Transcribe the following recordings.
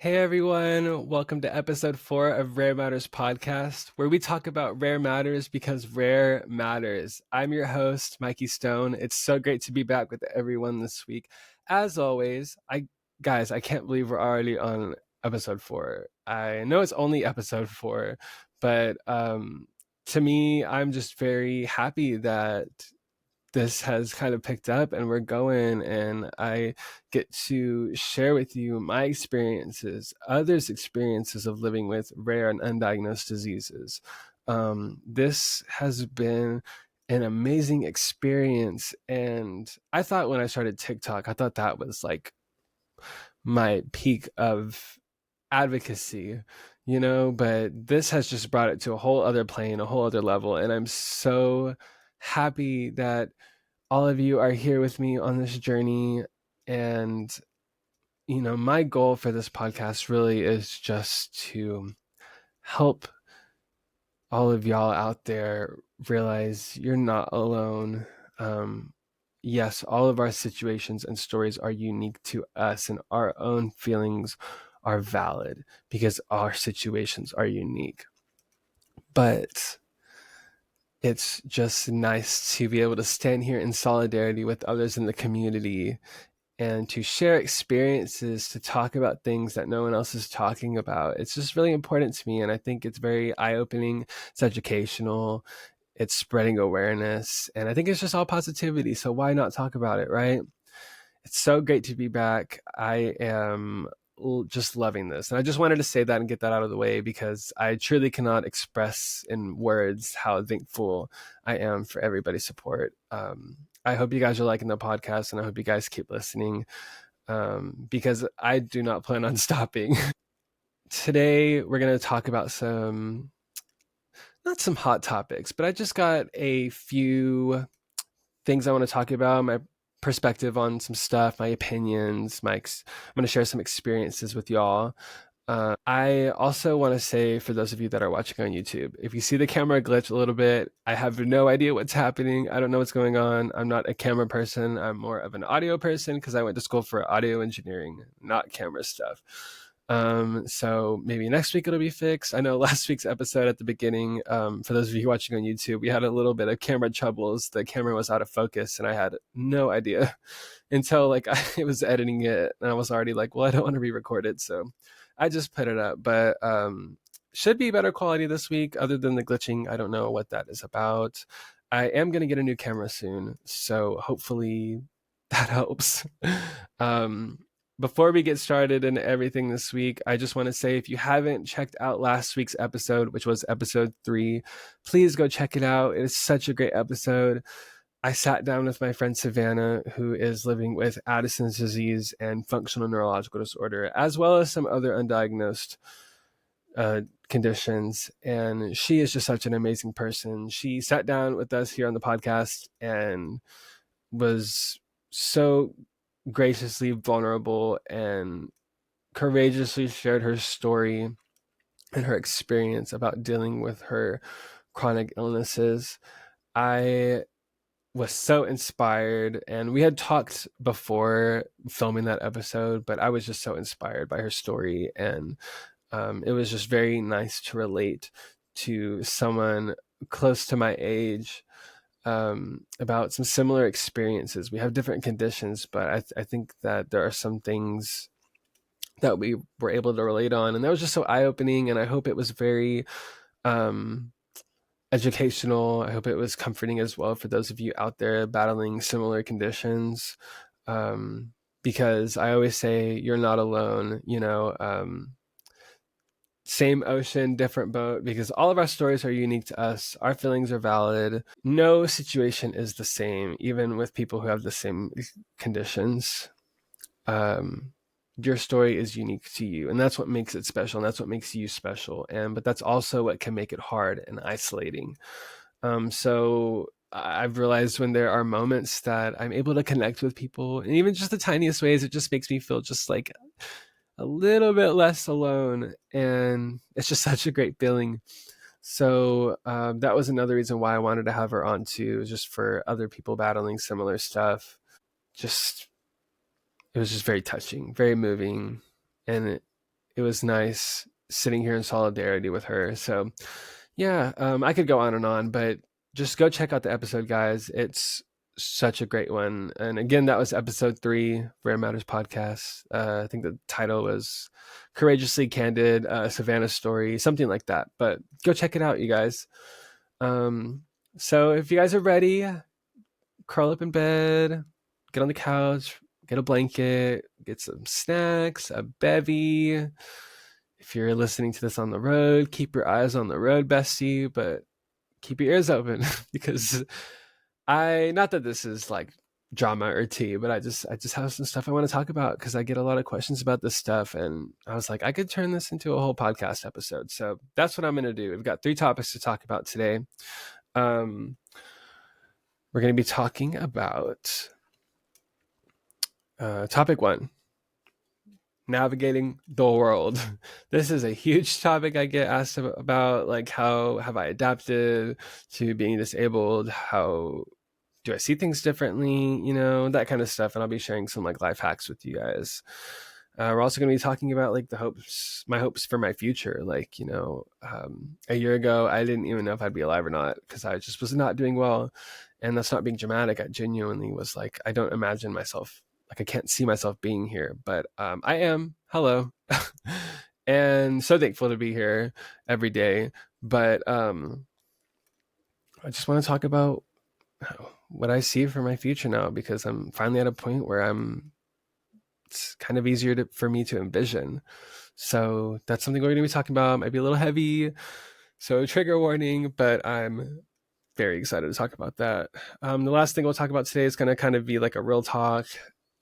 Hey everyone, welcome to episode 4 of Rare Matters Podcast, where we talk about rare matters because rare matters. I'm your host, Mikey Stone. It's so great to be back with everyone this week. As always, I can't believe we're already on episode 4. I know it's only episode 4, but to me, I'm just very happy that this has kind of picked up and we're going, and I get to share with you my experiences, others' experiences of living with rare and undiagnosed diseases. This has been an amazing experience, and I thought when I started TikTok, I thought that was like my peak of advocacy, but this has just brought it to a whole other plane, a whole other level, and I'm so happy that all of you are here with me on this journey. And, my goal for this podcast really is just to help all of y'all out there realize you're not alone. Yes, all of our situations and stories are unique to us, and our own feelings are valid because our situations are unique. But it's just nice to be able to stand here in solidarity with others in the community and to share experiences, to talk about things that no one else is talking about. It's just really important to me, and I think it's very eye-opening. It's educational, it's spreading awareness, and I think it's just all positivity, so why not talk about it, right? It's so great to be back. I am just loving this, and I just wanted to say that and get that out of the way because I truly cannot express in words how thankful I am for everybody's support. I hope you guys are liking the podcast, and I hope you guys keep listening, because I do not plan on stopping. Today, we're going to talk about not some hot topics, but I just got a few things I want to talk about, my perspective on some stuff, my opinions, I'm going to share some experiences with y'all. I also want to say, for those of you that are watching on YouTube, if you see the camera glitch a little bit, I have no idea what's happening. I don't know what's going on. I'm not a camera person. I'm more of an audio person because I went to school for audio engineering, not camera stuff. So maybe next week it'll be fixed. I know last week's episode at the beginning, for those of you watching on YouTube, we had a little bit of camera troubles. The camera was out of focus and I had no idea until I was editing it, and I was already like, well, I don't want to re-record it. So I just put it up, but should be better quality this week other than the glitching. I don't know what that is about. I am going to get a new camera soon, so hopefully that helps. Before we get started and everything this week, I just want to say, if you haven't checked out last week's episode, which was episode 3, please go check it out. It is such a great episode. I sat down with my friend Savannah, who is living with Addison's disease and functional neurological disorder, as well as some other undiagnosed conditions. And she is just such an amazing person. She sat down with us here on the podcast and was so graciously vulnerable and courageously shared her story and her experience about dealing with her chronic illnesses. I was so inspired, and we had talked before filming that episode, but I was just so inspired by her story, and it was just very nice to relate to someone close to my age, about some similar experiences. We have different conditions, but I think that there are some things that we were able to relate on, and that was just so eye-opening, and I hope it was very educational. I hope it was comforting as well for those of you out there battling similar conditions, because I always say you're not alone, same ocean, different boat, because all of our stories are unique to us. Our feelings are valid. No situation is the same, even with people who have the same conditions. Your story is unique to you, and that's what makes it special, and that's what makes you special. But that's also what can make it hard and isolating. So I've realized when there are moments that I'm able to connect with people, and even just the tiniest ways, it just makes me feel just like a little bit less alone, and it's just such a great feeling. So that was another reason why I wanted to have her on too, just for other people battling similar stuff. Just, it was just very touching, very moving, and it was nice sitting here in solidarity with her. So yeah, I could go on and on, but just go check out the episode, guys. It's such a great one. And again, that was episode 3, Rare Matters podcast. I think the title was Courageously Candid, Savannah Story, something like that. But go check it out, you guys. So if you guys are ready, curl up in bed, get on the couch, get a blanket, get some snacks, a bevy. If you're listening to this on the road, keep your eyes on the road, bestie, but keep your ears open because not that this is like drama or tea, but I just have some stuff I want to talk about because I get a lot of questions about this stuff, and I was like, I could turn this into a whole podcast episode. So that's what I'm going to do. We've got 3 topics to talk about today. We're going to be talking about topic 1, navigating the world. This is a huge topic I get asked about, like, how have I adapted to being disabled? How do I see things differently? You know, that kind of stuff. And I'll be sharing some like life hacks with you guys. We're also going to be talking about like my hopes for my future. Like, you know, a year ago, I didn't even know if I'd be alive or not because I just was not doing well. And that's not being dramatic. I genuinely was like, I don't imagine myself, like I can't see myself being here, but I am. Hello. And so thankful to be here every day. But I just want to talk about what I see for my future now, because I'm finally at a point where it's kind of easier for me to envision. So that's something we're going to be talking about. It might be a little heavy, so trigger warning, but I'm very excited to talk about that. The last thing we'll talk about today is going to kind of be like a real talk.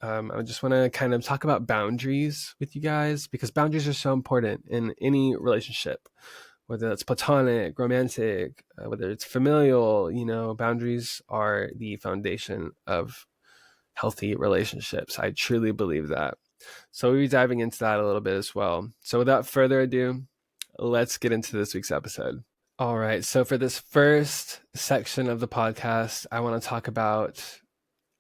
I just want to kind of talk about boundaries with you guys, because boundaries are so important in any relationship, whether that's platonic, romantic, whether it's familial. You know, boundaries are the foundation of healthy relationships. I truly believe that. So we'll be diving into that a little bit as well. So without further ado, let's get into this week's episode. All right. So for this first section of the podcast, I want to talk about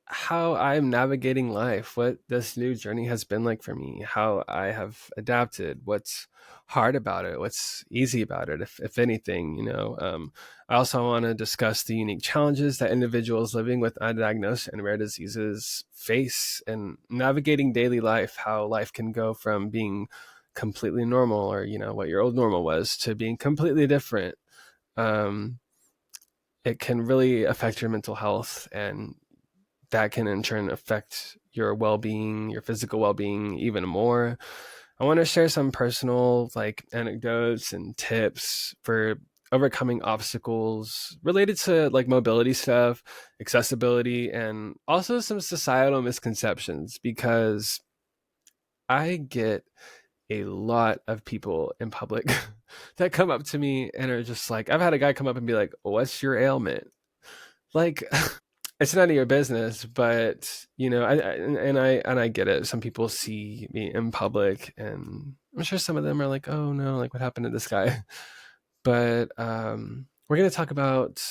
how I'm navigating life, what this new journey has been like for me, how I have adapted, what's hard about it, what's easy about it, if anything, you know. I also want to discuss the unique challenges that individuals living with undiagnosed and rare diseases face in navigating daily life, how life can go from being completely normal, or, you know, what your old normal was, to being completely different. It can really affect your mental health, and that can in turn affect your well-being, your physical well-being even more. I want to share some personal like anecdotes and tips for overcoming obstacles related to like mobility stuff, accessibility, and also some societal misconceptions, because I get a lot of people in public that come up to me and are just like, I've had a guy come up and be like, what's your ailment? Like, it's none of your business, but you know, I get it. Some people see me in public, and I'm sure some of them are like, "Oh no, like what happened to this guy?" But we're gonna talk about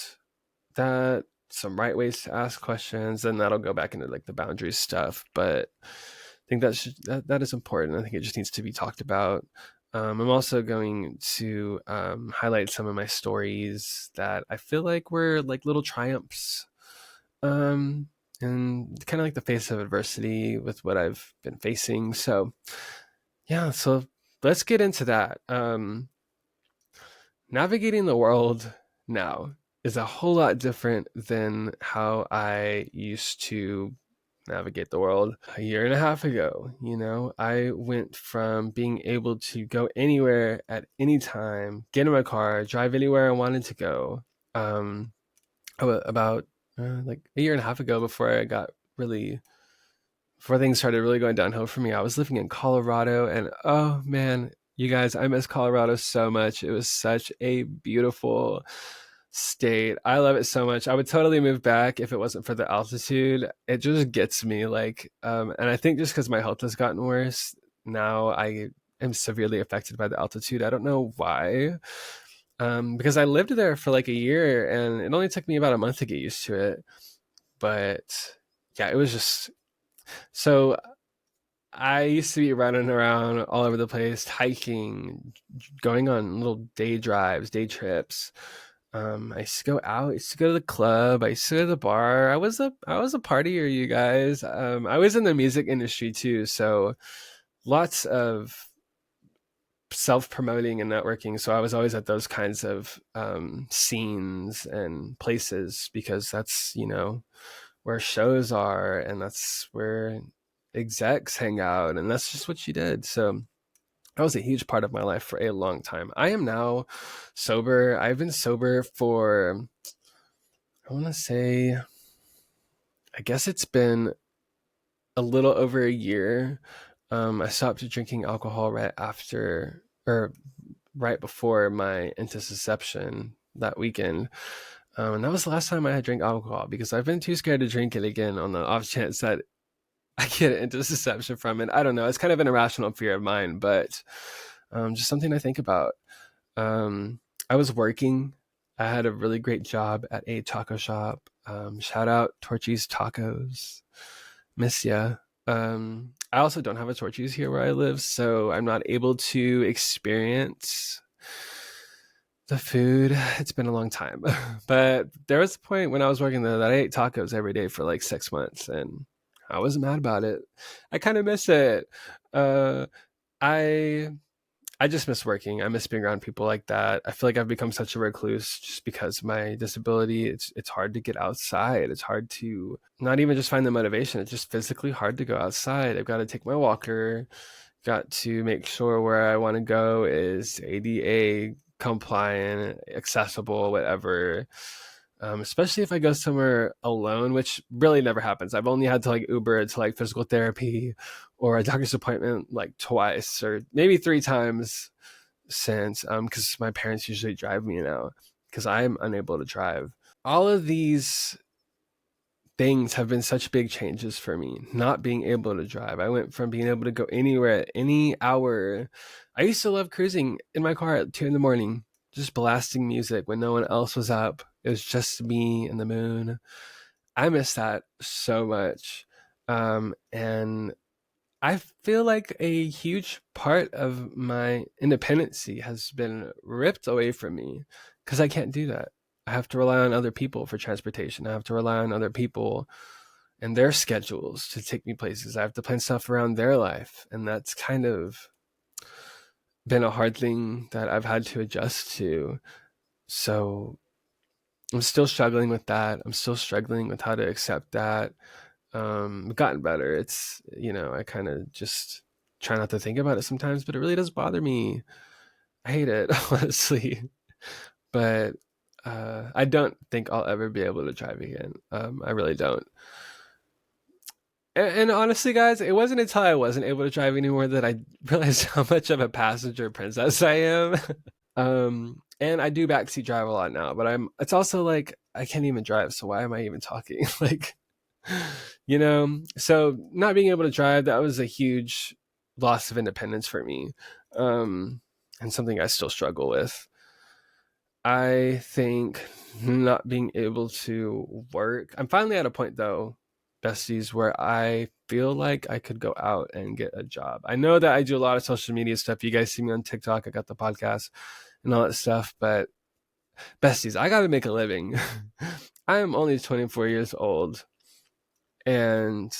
that, some right ways to ask questions, and that'll go back into like the boundaries stuff. But I think that is important. I think it just needs to be talked about. I'm also going to highlight some of my stories that I feel like were like little triumphs, and kind of like the face of adversity with what I've been facing. So yeah, so let's get into that. Navigating the world now is a whole lot different than how I used to navigate the world a year and a half ago. You know, I went from being able to go anywhere at any time, get in my car, drive anywhere I wanted to go, about like a year and a half ago, before things started really going downhill for me. I was living in Colorado, and oh man, you guys, I miss Colorado so much. It was such a beautiful state. I love it so much. I would totally move back if it wasn't for the altitude. It just gets me, like, and I think just because my health has gotten worse, now I am severely affected by the altitude. I don't know why. Because I lived there for like a year, and it only took me about a month to get used to it. But yeah, it was just so. I used to be running around all over the place, hiking, going on little day drives, day trips. I used to go out. I used to go to the club. I used to go to the bar. I was a partier, you guys. I was in the music industry too, so lots of self promoting and networking. So I was always at those kinds of scenes and places because that's where shows are, and that's where execs hang out, and that's just what you did. So that was a huge part of my life for a long time. I am now sober. I've been sober for, I want to say, I guess it's been a little over a year. I stopped drinking alcohol right after, or right before my intussusception that weekend. And that was the last time I had drank alcohol because I've been too scared to drink it again on the off chance that I get intussusception from it. I don't know. It's kind of an irrational fear of mine, but just something I think about. Um, I was working. I had a really great job at a taco shop. Shout out Torchy's Tacos. Miss ya. I also don't have a Torchy's here where I live, so I'm not able to experience the food. It's been a long time. But there was a point when I was working there that I ate tacos every day for like 6 months, and I wasn't mad about it. I kind of miss it. Uh, I I just miss working. I miss being around people like that. I feel like I've become such a recluse just because of my disability. It's hard to get outside. It's hard to not even just find the motivation. It's just physically hard to go outside. I've got to take my walker. Got to make sure where I want to go is ADA compliant, accessible, whatever. Especially if I go somewhere alone, which really never happens. I've only had to like Uber to like physical therapy or a doctor's appointment like twice or maybe three times since, because my parents usually drive me now because I'm unable to drive. All of these things have been such big changes for me, not being able to drive. I went from being able to go anywhere at any hour. I used to love cruising in my car at 2 a.m, just blasting music when no one else was up. It was just me and the moon. I miss that so much. And I feel like a huge part of my independency has been ripped away from me because I can't do that. I have to rely on other people for transportation. I have to rely on other people and their schedules to take me places. I have to plan stuff around their life. And that's kind of been a hard thing that I've had to adjust to. So I'm still struggling with that. I'm still struggling with how to accept that. I've gotten better. It's, I kind of just try not to think about it sometimes, but it really does bother me. I hate it, honestly. But I don't think I'll ever be able to drive again. I really don't. And honestly, guys, it wasn't until I wasn't able to drive anymore that I realized how much of a passenger princess I am. And I do backseat drive a lot now, but it's also like I can't even drive, so why am I even talking? Like, so not being able to drive, that was a huge loss of independence for me. And something I still struggle with. I think not being able to work. I'm finally at a point though, besties, where I feel like I could go out and get a job. I know that I do a lot of social media stuff. You guys see me on TikTok. I got the podcast and all that stuff, but besties, I got to make a living. I am only 24 years old and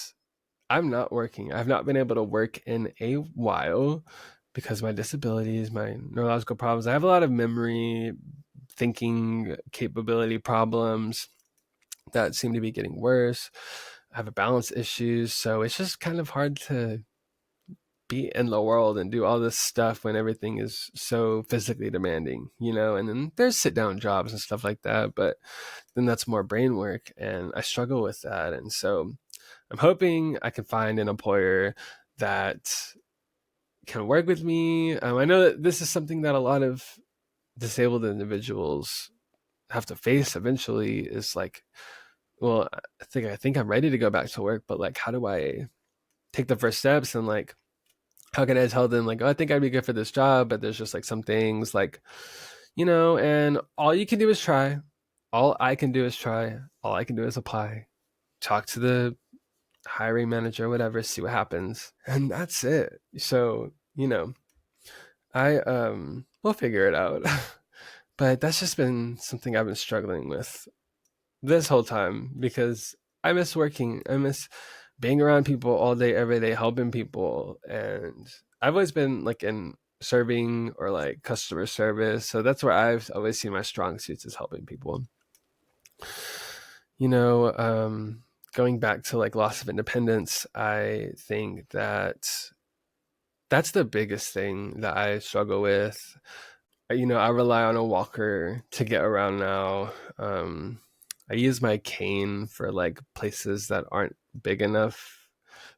I'm not working. I've not been able to work in a while because of my disabilities, my neurological problems. I have a lot of memory, thinking capability problems that seem to be getting worse. I have a balance issues, so it's just kind of hard to be in the world and do all this stuff when everything is so physically demanding, and then there's sit down jobs and stuff like that, but then that's more brain work and I struggle with that. And so I'm hoping I can find an employer that can work with me. I know that this is something that a lot of disabled individuals have to face eventually, is like, well, I think I'm ready to go back to work, but like, how do I take the first steps? And like, how can I tell them like, oh, I think I'd be good for this job, but there's just like some things like, and all you can do is try. All I can do is try. All I can do is apply. Talk to the hiring manager, whatever, see what happens. And that's it. So, I we'll figure it out. But that's just been something I've been struggling with this whole time because I miss working. I miss being around people all day, every day, helping people. And I've always been like in serving or like customer service. So that's where I've always seen my strong suits is helping people. You know, going back to like loss of independence, I think that that's the biggest thing that I struggle with. I rely on a walker to get around now. I use my cane for like places that aren't big enough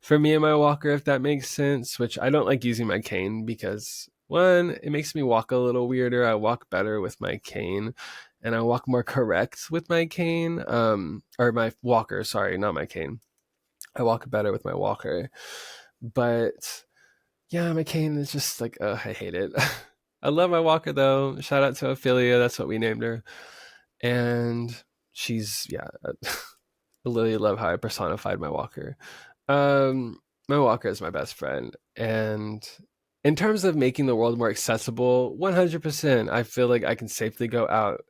for me and my walker, if that makes sense, which I don't like using my cane because one, it makes me walk a little weirder. I walk better with my cane and I walk more correct with my cane, or my walker, sorry, not my cane. I walk better with my walker. But yeah, my cane is just like, I hate it. I love my walker though. Shout out to Ophelia. That's what we named her. And she's, yeah, I really love how I personified my walker. My walker is my best friend. And in terms of making the world more accessible, 100%, I feel like I can safely go out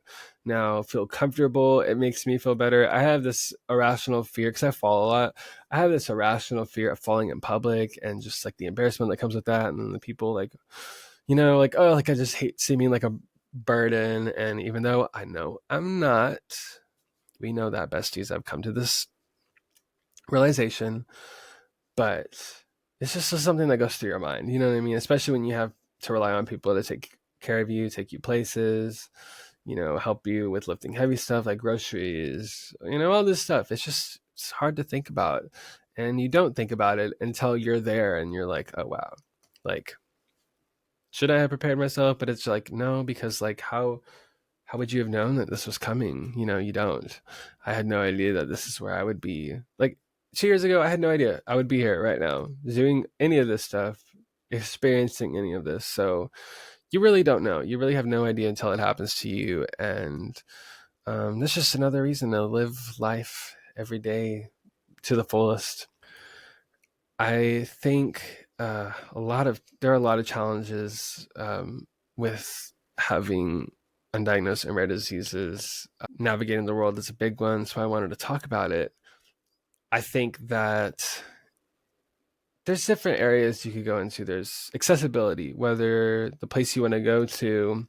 now, feel comfortable. It makes me feel better. I have this irrational fear because I fall a lot. I have this irrational fear of falling in public and just like the embarrassment that comes with that. And then the people like, like, oh, like I just hate seeming like a burden. And even though I know I'm not, we know that, besties. I've come to this realization, but it's just something that goes through your mind. You know what I mean? Especially when you have to rely on people to take care of you, take you places, help you with lifting heavy stuff like groceries, all this stuff. It's hard to think about. And you don't think about it until you're there and you're like, oh, wow. Like, should I have prepared myself? But it's like, no, because like, how would you have known that this was coming? You don't. I had no idea that this is where I would be. Like 2 years ago, I had no idea I would be here right now doing any of this stuff, experiencing any of this. So you really don't know. You really have no idea until it happens to you. And that's just another reason to live life every day to the fullest. I think there are a lot of challenges with having undiagnosed and rare diseases. Navigating the world is a big one, so I wanted to talk about it. I think that there's different areas you could go into. There's accessibility, whether the place you want to go to,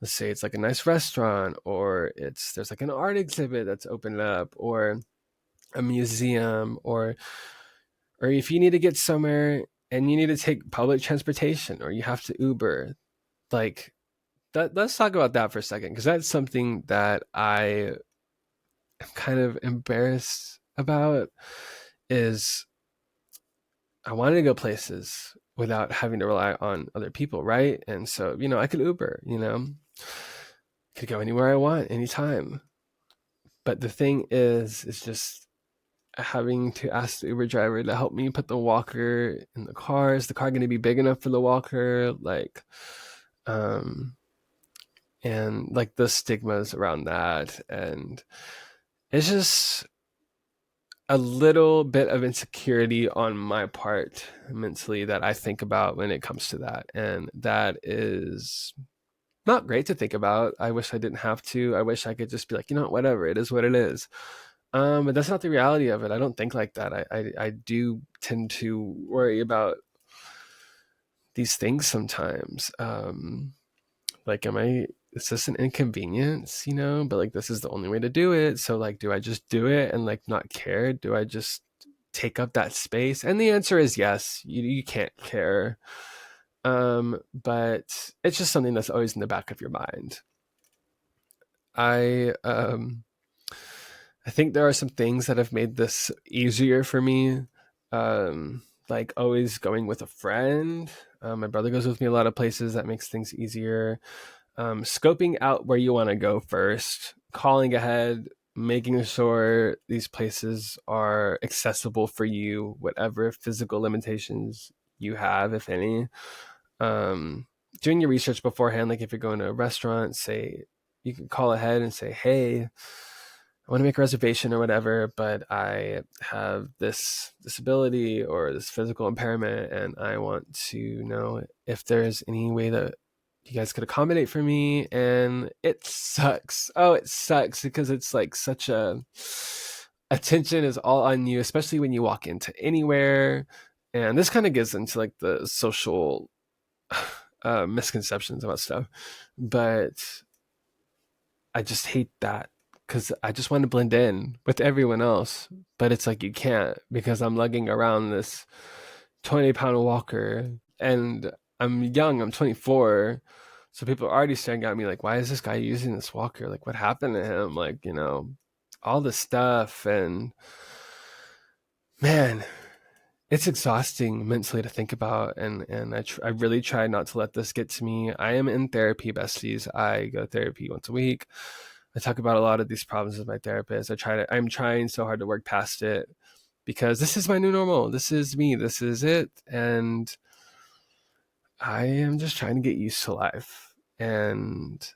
let's say it's like a nice restaurant, or there's like an art exhibit that's opened up, or a museum, or if you need to get somewhere and you need to take public transportation or you have to Uber, like that. Let's talk about that for a second, because that's something that I am kind of embarrassed about. Is I wanted to go places without having to rely on other people, right? And so, I could Uber, could go anywhere I want, anytime. But the thing is just having to ask the Uber driver to help me put the walker in the car. Is the car going to be big enough for the walker? Like, and like the stigmas around that. And it's just a little bit of insecurity on my part mentally that I think about when it comes to that. And that is not great to think about. I wish I didn't have to. I wish I could just be like, whatever, it is what it is. But that's not the reality of it. I don't think like that. I do tend to worry about these things sometimes. Like, is this an inconvenience, but like, this is the only way to do it. So like, do I just do it and like not care? Do I just take up that space? And the answer is yes, you can't care. But it's just something that's always in the back of your mind. I think there are some things that have made this easier for me. Like always going with a friend. My brother goes with me a lot of places. That makes things easier. Scoping out where you want to go first, calling ahead, making sure these places are accessible for you, whatever physical limitations you have, if any. Doing your research beforehand, like if you're going to a restaurant, say you can call ahead and say, hey, I want to make a reservation or whatever, but I have this disability or this physical impairment, and I want to know if there's any way that you guys could accommodate for me. And it sucks. Oh, it sucks because it's like such a attention is all on you, especially when you walk into anywhere. And this kind of gets into like the social misconceptions about stuff, but I just hate that because I just want to blend in with everyone else, but it's like you can't because I'm lugging around this 20-pound walker and I'm young, I'm 24. So people are already staring at me like, why is this guy using this walker? Like, what happened to him? Like, all this stuff. And man, it's exhausting mentally to think about. And I really try not to let this get to me. I am in therapy, besties. I go to therapy once a week. I talk about a lot of these problems with my therapist. I'm trying so hard to work past it because this is my new normal. This is me. This is it. And I am just trying to get used to life. And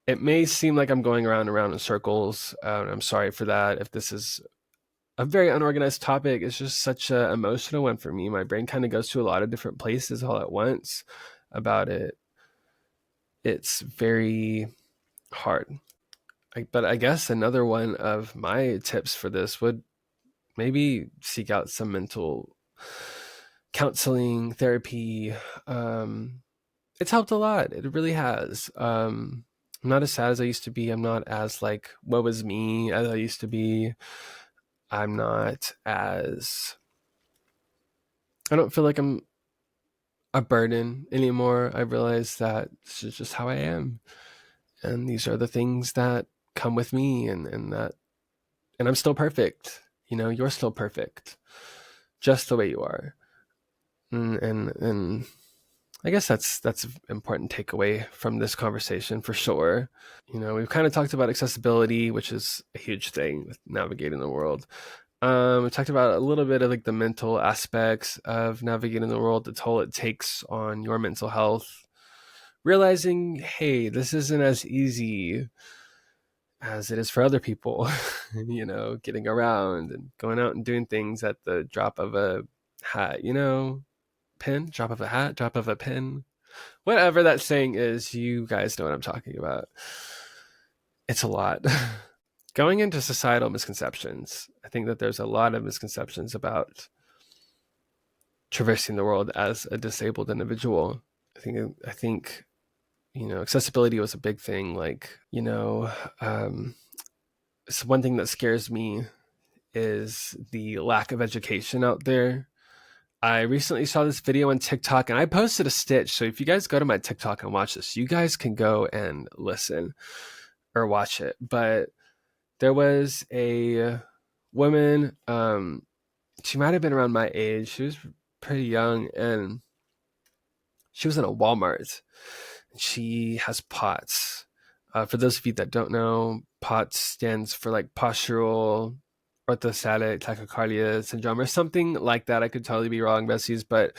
it may seem like I'm going around and around in circles. I'm sorry for that. If this is a very unorganized topic, it's just such an emotional one for me. My brain kind of goes to a lot of different places all at once about it. It's very hard. But I guess another one of my tips for this would maybe seek out some mental counseling, therapy. It's helped a lot. It really has. I'm not as sad as I used to be. I'm not as like, woe is me as I used to be. I don't feel like I'm a burden anymore. I realize that this is just how I am. And these are the things that come with me and I'm still perfect. You're still perfect. Just the way you are. And I guess that's an important takeaway from this conversation for sure. We've kind of talked about accessibility, which is a huge thing with navigating the world. We talked about a little bit of like the mental aspects of navigating the world, the toll it takes on your mental health, realizing, hey, this isn't as easy as it is for other people, getting around and going out and doing things at the drop of a hat, drop of a hat, drop of a pin, whatever that saying is, you guys know what I'm talking about. It's a lot. Going into societal misconceptions, I think that there's a lot of misconceptions about traversing the world as a disabled individual. I think accessibility was a big thing. Like, it's one thing that scares me is the lack of education out there. I recently saw this video on TikTok and I posted a stitch. So if you guys go to my TikTok and watch this, you guys can go and listen or watch it. But there was a woman, she might have been around my age. She was pretty young and she was in a Walmart. She has POTS. For those of you that don't know, POTS stands for like postural orthostatic tachycardia syndrome or something like that. I could totally be wrong, Bessies, but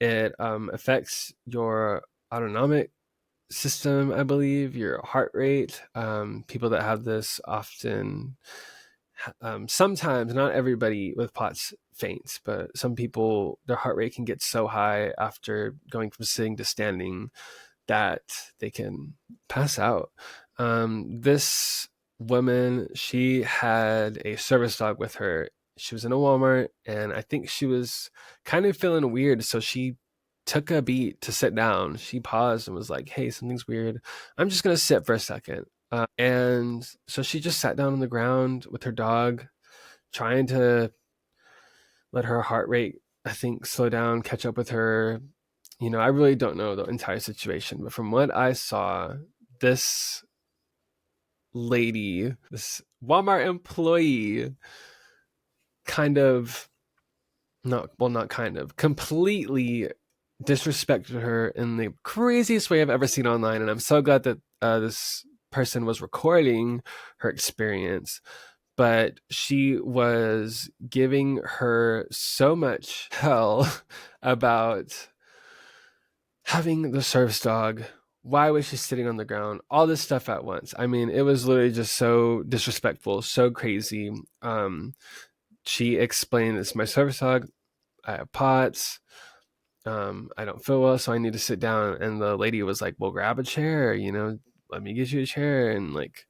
it affects your autonomic system, I believe, your heart rate. People that have this often, sometimes, not everybody with POTS faints, but some people, their heart rate can get so high after going from sitting to standing that they can pass out. This woman, she had a service dog with her. She was in a Walmart and I think she was kind of feeling weird. So she took a beat to sit down. She paused and was like, hey, something's weird. I'm just going to sit for a second. And so she just sat down on the ground with her dog, trying to let her heart rate, I think, slow down, catch up with her. I really don't know the entire situation, but from what I saw, this lady, this Walmart employee, completely disrespected her in the craziest way I've ever seen online. And I'm so glad that this person was recording her experience. But she was giving her so much hell about having the service dog Why was she sitting on the ground? All this stuff at once. I mean, it was literally just so disrespectful, so crazy. She explained, "It's my service dog. I have POTS. I don't feel well, so I need to sit down." And the lady was like, "Well, grab a chair, let me get you a chair." And like,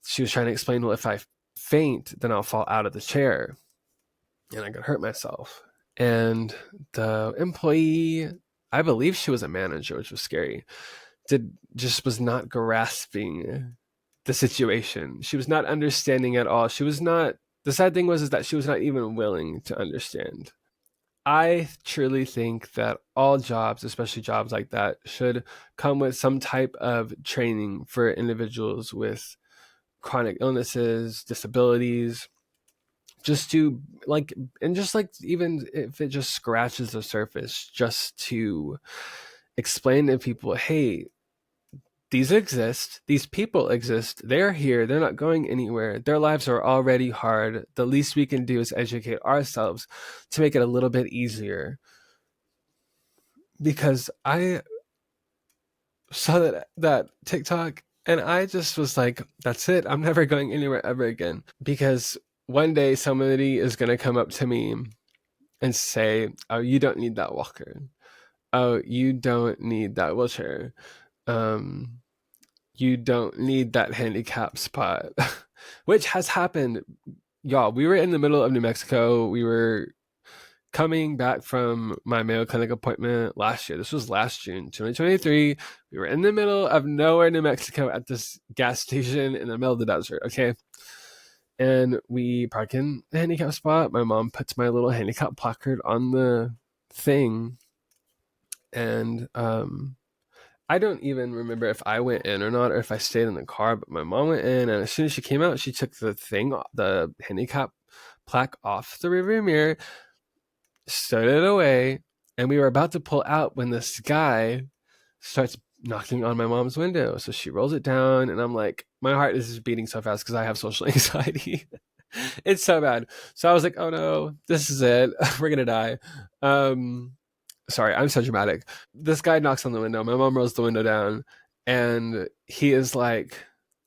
she was trying to explain, well, if I faint, then I'll fall out of the chair and I could hurt myself. And the employee, I believe she was a manager, which was scary, was not grasping the situation. She was not understanding at all. The sad thing was is that she was not even willing to understand. I truly think that all jobs, especially jobs like that, should come with some type of training for individuals with chronic illnesses, disabilities, just to like, and just like, even if it just scratches the surface, just to explain to people, hey, these exist, these people exist, they're here, they're not going anywhere, their lives are already hard. The least we can do is educate ourselves to make it a little bit easier. Because I saw that TikTok and I just was like, that's it, I'm never going anywhere ever again. Because one day somebody is going to come up to me and say, oh, you don't need that walker, oh, you don't need that wheelchair, you don't need that handicap spot. Which has happened. Y'all, we were in the middle of New Mexico. We were coming back from my Mayo Clinic appointment last year. This was last June 2023. We were in the middle of nowhere, New Mexico, at this gas station in the middle of the desert, okay? And we park in the handicap spot. My mom puts my little handicap placard on the thing. And I don't even remember if I went in or not, or if I stayed in the car, but my mom went in, and as soon as she came out, she took the handicap plaque off the rearview mirror, stowed it away, and we were about to pull out when this guy starts knocking on my mom's window. So she rolls it down, and I'm like, my heart is just beating so fast because I have social anxiety. It's so bad. So I was like, oh no, this is it. We're gonna die. Sorry, I'm so dramatic. This guy knocks on the window. My mom rolls the window down, and he is like,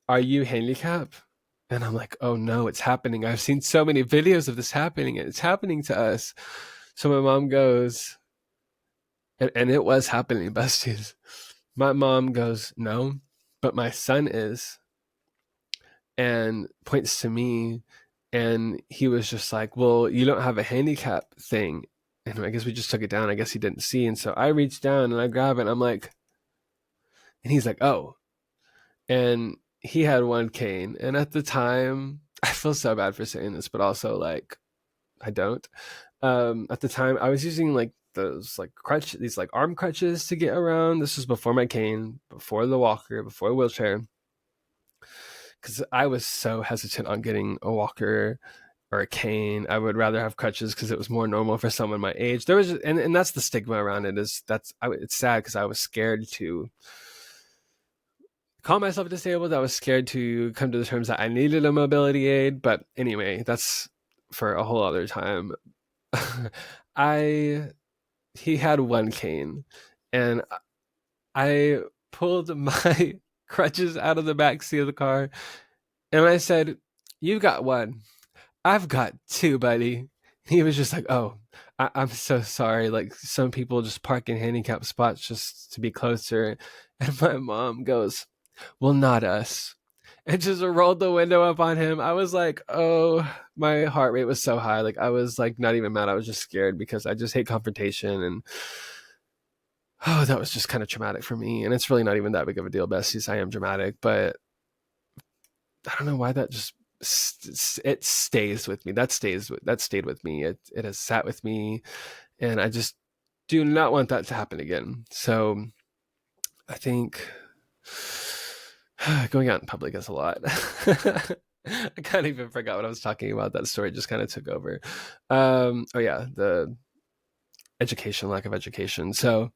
"Are you handicapped?" And I'm like, "Oh no, it's happening. I've seen so many videos of this happening, and it's happening to us." So my mom goes, and it was happening, besties. My mom goes, "No, but my son is," and points to me, and he was just like, "Well, you don't have a handicap thing." And I guess we just took it down. I guess he didn't see. And so I reached down and I grab it and I'm like, and he's like, oh. And he had one cane. And at the time, I feel so bad for saying this, but also like, I don't. At the time, I was using like those like these like arm crutches to get around. This was before my cane, before the walker, before the wheelchair. Because I was so hesitant on getting a walker or a cane. I would rather have crutches because it was more normal for someone my age. There was, and that's the stigma around it. It's sad because I was scared to call myself disabled. I was scared to come to the terms that I needed a mobility aid. But anyway, that's for a whole other time. He had one cane, and I pulled my crutches out of the back seat of the car, and I said, "You've got one. I've got two, buddy." He was just like, oh, I'm so sorry. Like, some people just park in handicap spots just to be closer. And my mom goes, well, not us. And just rolled the window up on him. I was like, oh, my heart rate was so high. Like, I was like not even mad. I was just scared because I just hate confrontation. And oh, that was just kind of traumatic for me. And it's really not even that big of a deal, besties. I am dramatic, but I don't know why that just it stays with me. That stayed with me. It has sat with me, and I just do not want that to happen again. So I think going out in public is a lot. I kind of even forgot what I was talking about. That story just kind of took over. Oh yeah, the education, lack of education. So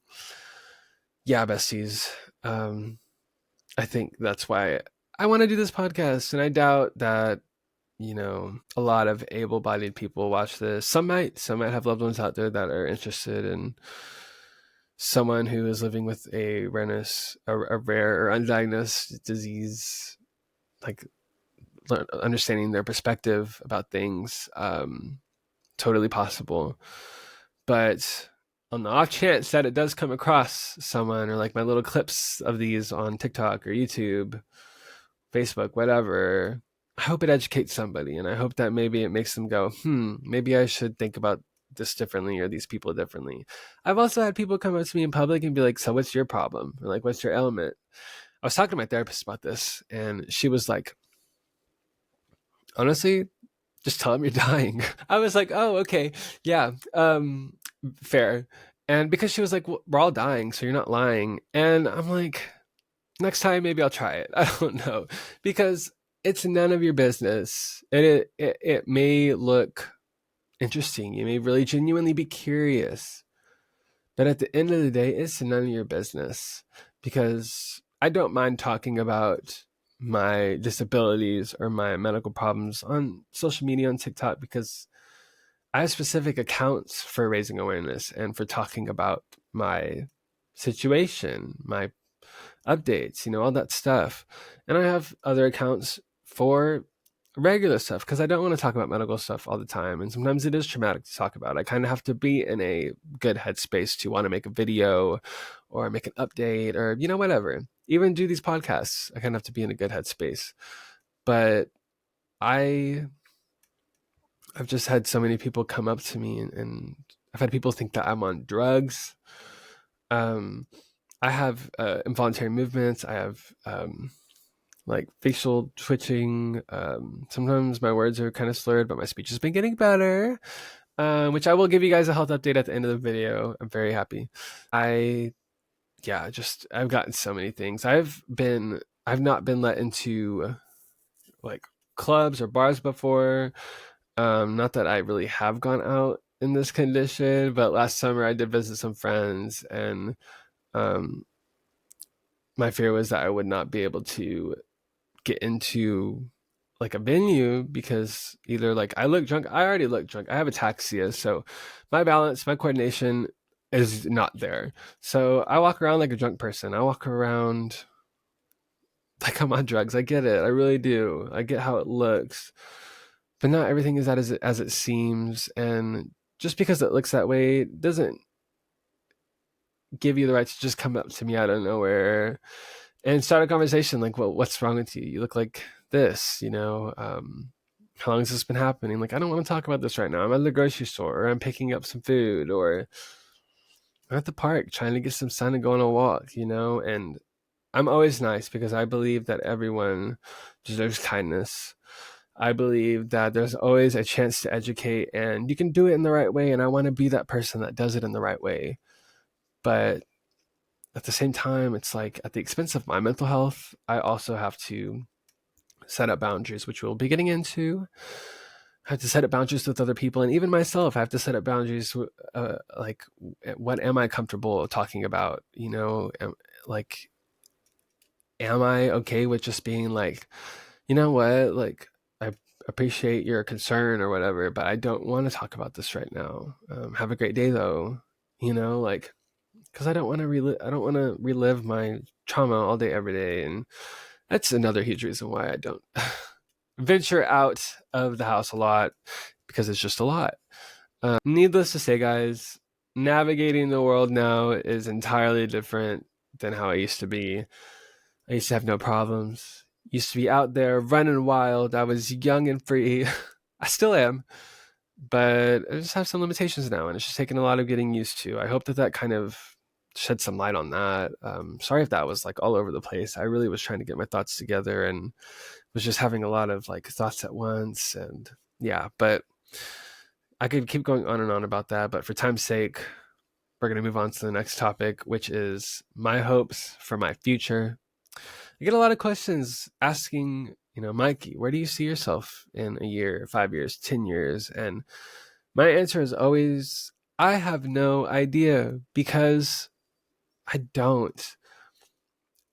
yeah, besties. I think that's why I want to do this podcast, and I doubt that a lot of able-bodied people watch this. Some might have loved ones out there that are interested in someone who is living with a rareness, a rare or undiagnosed disease, like understanding their perspective about things, totally possible. But on the off chance that it does come across someone, or like my little clips of these on TikTok or YouTube, Facebook, whatever, I hope it educates somebody, and I hope that maybe it makes them go, maybe I should think about this differently, or these people differently. I've also had people come up to me in public and be like, so what's your problem? Or like, what's your ailment? I was talking to my therapist about this, and she was like, honestly, just tell them you're dying. I was like, oh, okay. Yeah. Fair. And because she was like, well, we're all dying, so you're not lying. And I'm like, next time, maybe I'll try it. I don't know. Because it's none of your business. And it may look interesting. You may really genuinely be curious. But at the end of the day, it's none of your business. Because I don't mind talking about my disabilities or my medical problems on social media, on TikTok, because I have specific accounts for raising awareness and for talking about my situation, my updates, all that stuff. And I have other accounts for regular stuff because I don't want to talk about medical stuff all the time. And sometimes it is traumatic to talk about. I kind of have to be in a good headspace to want to make a video or make an update or, whatever. Even do these podcasts, I kind of have to be in a good headspace. But I've just had so many people come up to me, and I've had people think that I'm on drugs. I have involuntary movements. I have like facial twitching. Sometimes my words are kind of slurred, but my speech has been getting better, which I will give you guys a health update at the end of the video. I'm very happy. I've gotten so many things. I've not been let into like clubs or bars before. Not that I really have gone out in this condition, but last summer I did visit some friends, and my fear was that I would not be able to get into like a venue because either like I look drunk, I already look drunk, I have ataxia, so my balance, my coordination is not there. So I walk around like a drunk person. I walk around like I'm on drugs. I get it. I really do. I get how it looks. But not everything is as it seems. And just because it looks that way doesn't give you the right to just come up to me out of nowhere and start a conversation like, well, what's wrong with you? You look like this, how long has this been happening? Like, I don't want to talk about this right now. I'm at the grocery store, or I'm picking up some food, or I'm at the park trying to get some sun and go on a walk, and I'm always nice because I believe that everyone deserves kindness. I believe that there's always a chance to educate, and you can do it in the right way. And I want to be that person that does it in the right way. But at the same time, it's like at the expense of my mental health, I also have to set up boundaries, which we'll be getting into. I have to set up boundaries with other people, and even myself, I have to set up boundaries. Like, what am I comfortable talking about? Like, am I okay with just being like, you know what, like, I appreciate your concern or whatever, but I don't want to talk about this right now. Have a great day though, like, because I don't want to relive my trauma all day every day. And that's another huge reason why I don't venture out of the house a lot, because it's just a lot. Needless to say, guys, navigating the world now is entirely different than how I used to be. I used to have no problems. Used to be out there running wild. I was young and free. I still am, but I just have some limitations now, and it's just taken a lot of getting used to. I hope that kind of shed some light on that. Sorry if that was like all over the place. I really was trying to get my thoughts together and was just having a lot of like thoughts at once. And yeah, but I could keep going on and on about that. But for time's sake, we're going to move on to the next topic, which is my hopes for my future. I get a lot of questions asking, Mikey, where do you see yourself in a year, 5 years, 10 years? And my answer is always, I have no idea, because I don't.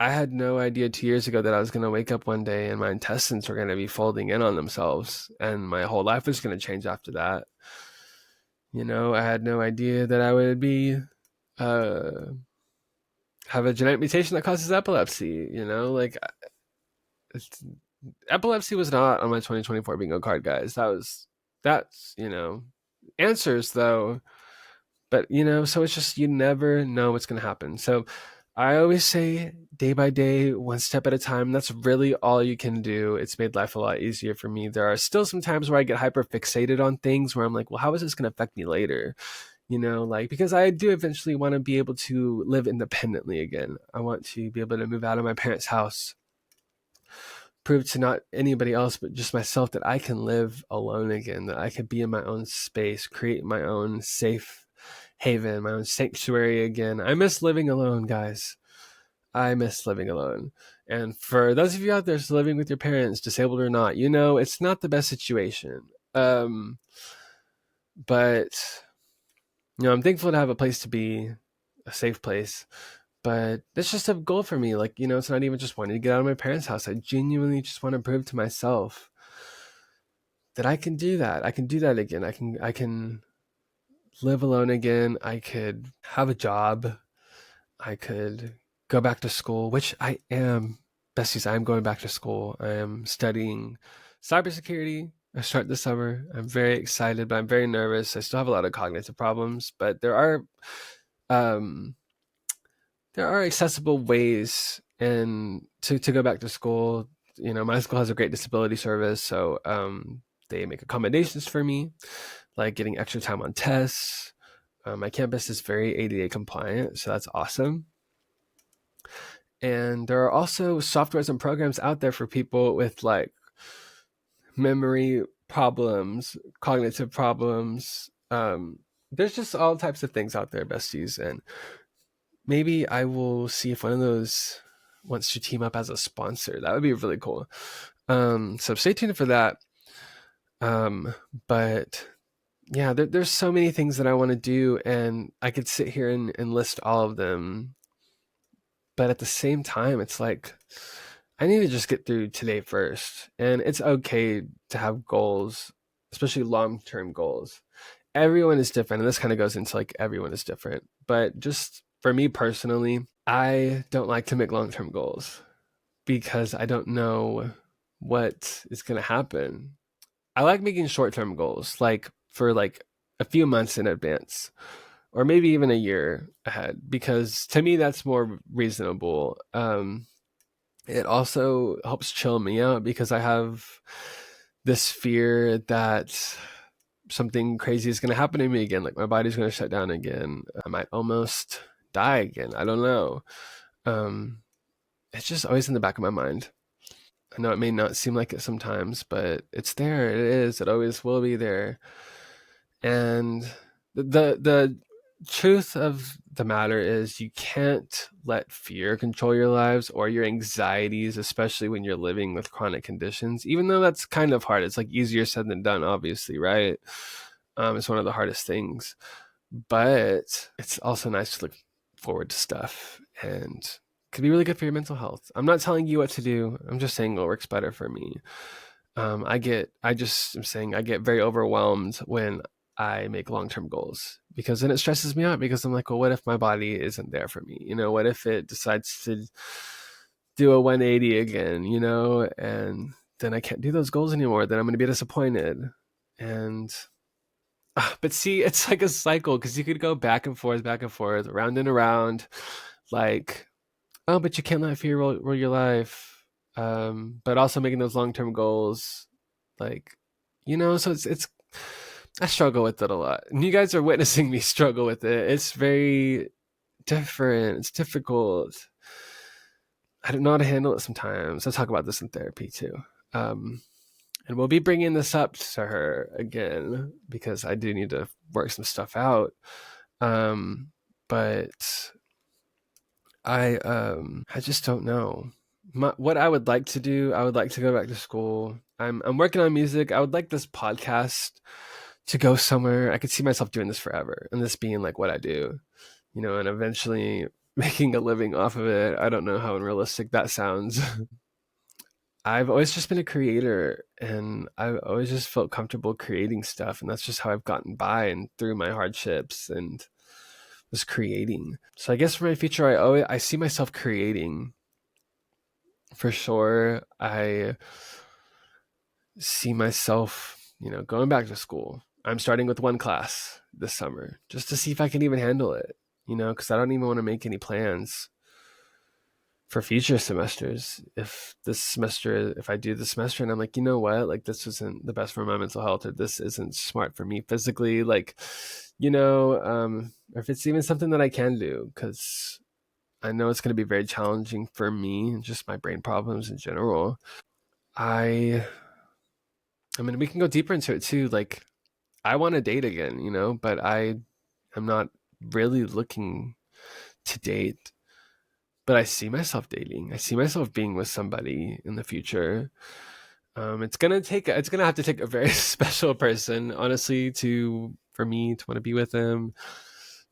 I had no idea 2 years ago that I was going to wake up one day and my intestines were going to be folding in on themselves and my whole life was going to change after that. I had no idea that I would be have a genetic mutation that causes epilepsy. Like epilepsy was not on my 2024 bingo card, guys. That's answers though. But so it's just, you never know what's going to happen. So I always say day by day, one step at a time. That's really all you can do. It's made life a lot easier for me. There are still some times where I get hyper fixated on things where I'm like, well, how is this going to affect me later? Like, because I do eventually want to be able to live independently again. I want to be able to move out of my parents' house, prove to not anybody else but just myself that I can live alone again, that I can be in my own space, create my own safe haven, my own sanctuary again. I miss living alone, guys. I miss living alone. And for those of you out there still living with your parents, disabled or not, it's not the best situation. But I'm thankful to have a place to be, a safe place. But that's just a goal for me. Like, it's not even just wanting to get out of my parents' house. I genuinely just want to prove to myself that I can do that. I can do that again. I can live alone again. I could have a job. I could go back to school, which I am. Besties, I am going back to school. I am studying cybersecurity. I start this summer. I'm very excited, but I'm very nervous. I still have a lot of cognitive problems, but there are accessible ways and to go back to school. My school has a great disability service, so they make accommodations for me, like getting extra time on tests. My campus is very ADA compliant, so that's awesome. And there are also softwares and programs out there for people with like memory problems, cognitive problems. There's just all types of things out there, besties, and maybe I will see if one of those wants to team up as a sponsor. That would be really cool. So stay tuned for that. But yeah, there's so many things that I want to do, and I could sit here and list all of them. But at the same time, it's like, I need to just get through today first. And it's okay to have goals, especially long-term goals. Everyone is different. And this kind of goes into like, everyone is different. But just for me personally, I don't like to make long-term goals because I don't know what is going to happen. I like making short-term goals, like for like a few months in advance, or maybe even a year ahead, because to me that's more reasonable. It also helps chill me out because I have this fear that something crazy is going to happen to me again, like my body's going to shut down again. I might almost die again. I don't know. It's just always in the back of my mind. I know it may not seem like it sometimes, but it's there. It is. It always will be there. And the truth of the matter is, you can't let fear control your lives or your anxieties, especially when you're living with chronic conditions, even though that's kind of hard. It's like easier said than done, obviously, right? It's one of the hardest things, but it's also nice to look forward to stuff, and could be really good for your mental health. I'm not telling you what to do. I'm just saying what works better for me. I'm saying I get very overwhelmed when I make long-term goals, because then it stresses me out, because I'm like, well, what if my body isn't there for me? What if it decides to do a 180 again, and then I can't do those goals anymore, then I'm going to be disappointed. And but see, it's like a cycle, because you could go back and forth, around and around, like, oh, but you can't let fear rule your life. But also making those long-term goals, like, so it's I struggle with it a lot, and you guys are witnessing me struggle with it. It's very different. It's difficult. I don't know how to handle it sometimes. I talk about this in therapy too. And we'll be bringing this up to her again, because I do need to work some stuff out. But I just don't know. What I would like to do, I would like to go back to school. I'm working on music. I would like this podcast to go somewhere. I could see myself doing this forever, and this being like what I do, and eventually making a living off of it. I don't know how unrealistic that sounds. I've always just been a creator, and I've always just felt comfortable creating stuff, and that's just how I've gotten by and through my hardships. And was creating. So I guess for my future, I see myself creating for sure. I see myself, going back to school. I'm starting with one class this summer just to see if I can even handle it, because I don't even want to make any plans for future semesters. If I do this semester and I'm like, you know what, like this isn't the best for my mental health, or this isn't smart for me physically, like, or if it's even something that I can do, because I know it's going to be very challenging for me and just my brain problems in general. I mean, we can go deeper into it too. Like, I want to date again, but I am not really looking to date. But I see myself dating. I see myself being with somebody in the future. It's gonna have to take a very special person, honestly, for me to want to be with them,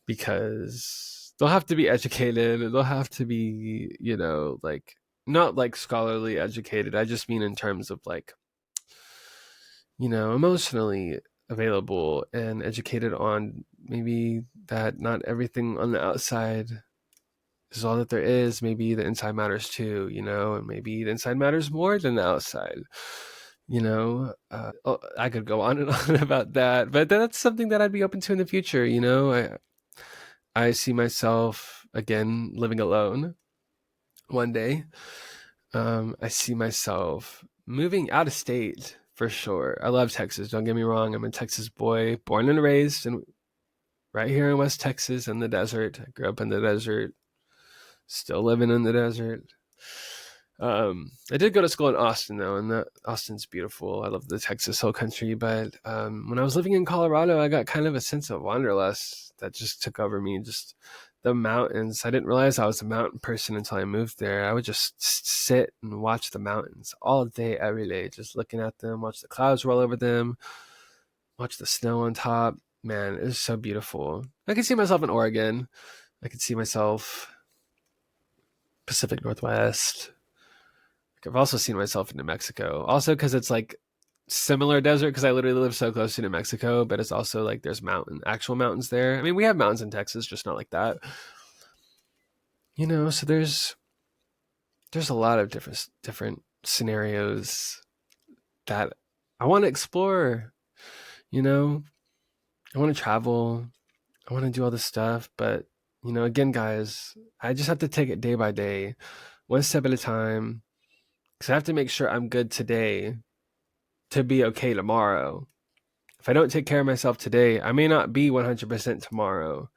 because they'll have to be educated. They'll have to be, like, not like scholarly educated. I just mean in terms of like, emotionally available and educated on maybe that not everything on the outside is all that there is. Maybe the inside matters too, and maybe the inside matters more than the outside. I could go on and on about that, but that's something that I'd be open to in the future. I see myself again living alone one day. I see myself moving out of state for sure. I love Texas. Don't get me wrong. I'm a Texas boy, born and raised, and right here in West Texas in the desert. I grew up in the desert, still living in the desert. I did go to school in Austin though, and Austin's beautiful. I love the Texas Hill Country, but when I was living in Colorado, I got kind of a sense of wanderlust that just took over me. Just the mountains. I didn't realize I was a mountain person until I moved there. I would just sit and watch the mountains all day, every day, just looking at them, watch the clouds roll over them, watch the snow on top. Man, it was so beautiful. I could see myself in Oregon. I could see myself Pacific Northwest. I've also seen myself in New Mexico. Also because it's like similar desert, because I literally live so close to New Mexico, but it's also like there's actual mountains there. I mean, we have mountains in Texas, just not like that. So there's a lot of different scenarios that I want to explore. I want to travel. I want to do all this stuff, but again, guys, I just have to take it day by day, one step at a time, because I have to make sure I'm good today to be okay tomorrow. If I don't take care of myself today, I may not be 100% tomorrow.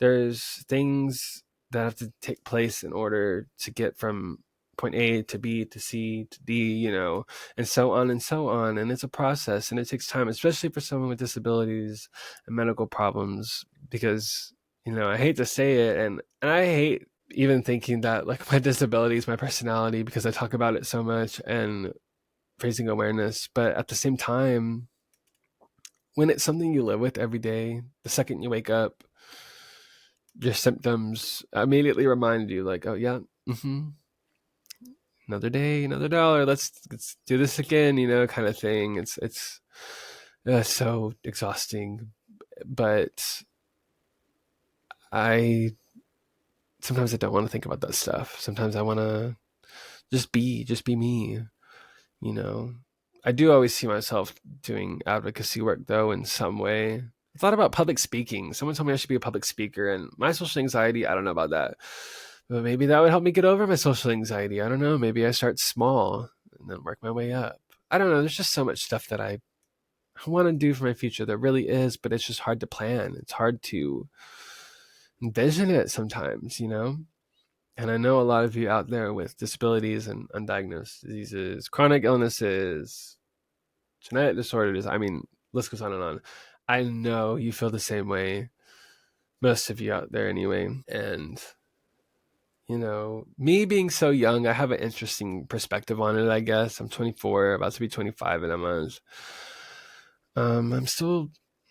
There's things that have to take place in order to get from point A to B to C to D, and so on and so on. And it's a process, and it takes time, especially for someone with disabilities and medical problems, because, I hate to say it, and I hate even thinking that like my disability is my personality, because I talk about it so much and raising awareness. But at the same time, when it's something you live with every day, the second you wake up, your symptoms immediately remind you, like, oh yeah, another day, another dollar. Let's do this again, kind of thing. It's so exhausting, but sometimes I don't want to think about that stuff. Sometimes I want to just be me. I do always see myself doing advocacy work though in some way. I thought about public speaking. Someone told me I should be a public speaker, and my social anxiety, I don't know about that. But maybe that would help me get over my social anxiety. I don't know. Maybe I start small and then work my way up. I don't know. There's just so much stuff that I want to do for my future. There really is, but it's just hard to plan. It's hard to envision it sometimes, And I know a lot of you out there with disabilities and undiagnosed diseases, chronic illnesses, genetic disorders. I mean, list goes on and on. I know you feel the same way. Most of you out there anyway. And, me being so young, I have an interesting perspective on it, I guess. I'm 24, about to be 25 in a month. I'm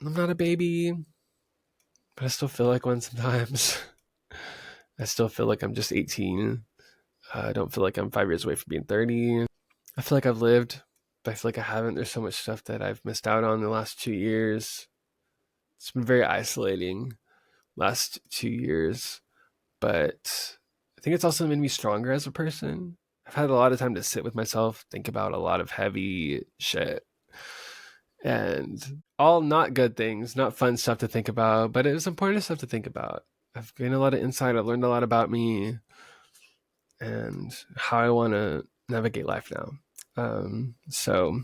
not a baby, but I still feel like one sometimes. I still feel like I'm just 18. I don't feel like I'm 5 years away from being 30. I feel like I've lived, but I feel like I haven't. There's so much stuff that I've missed out on the last 2 years. It's been very isolating. last 2 years, but I think it's also made me stronger as a person. I've had a lot of time to sit with myself, think about a lot of heavy shit, and all not good things, not fun stuff to think about, but it was important stuff to think about. I've gained a lot of insight. I've learned a lot about me and how I want to navigate life now. So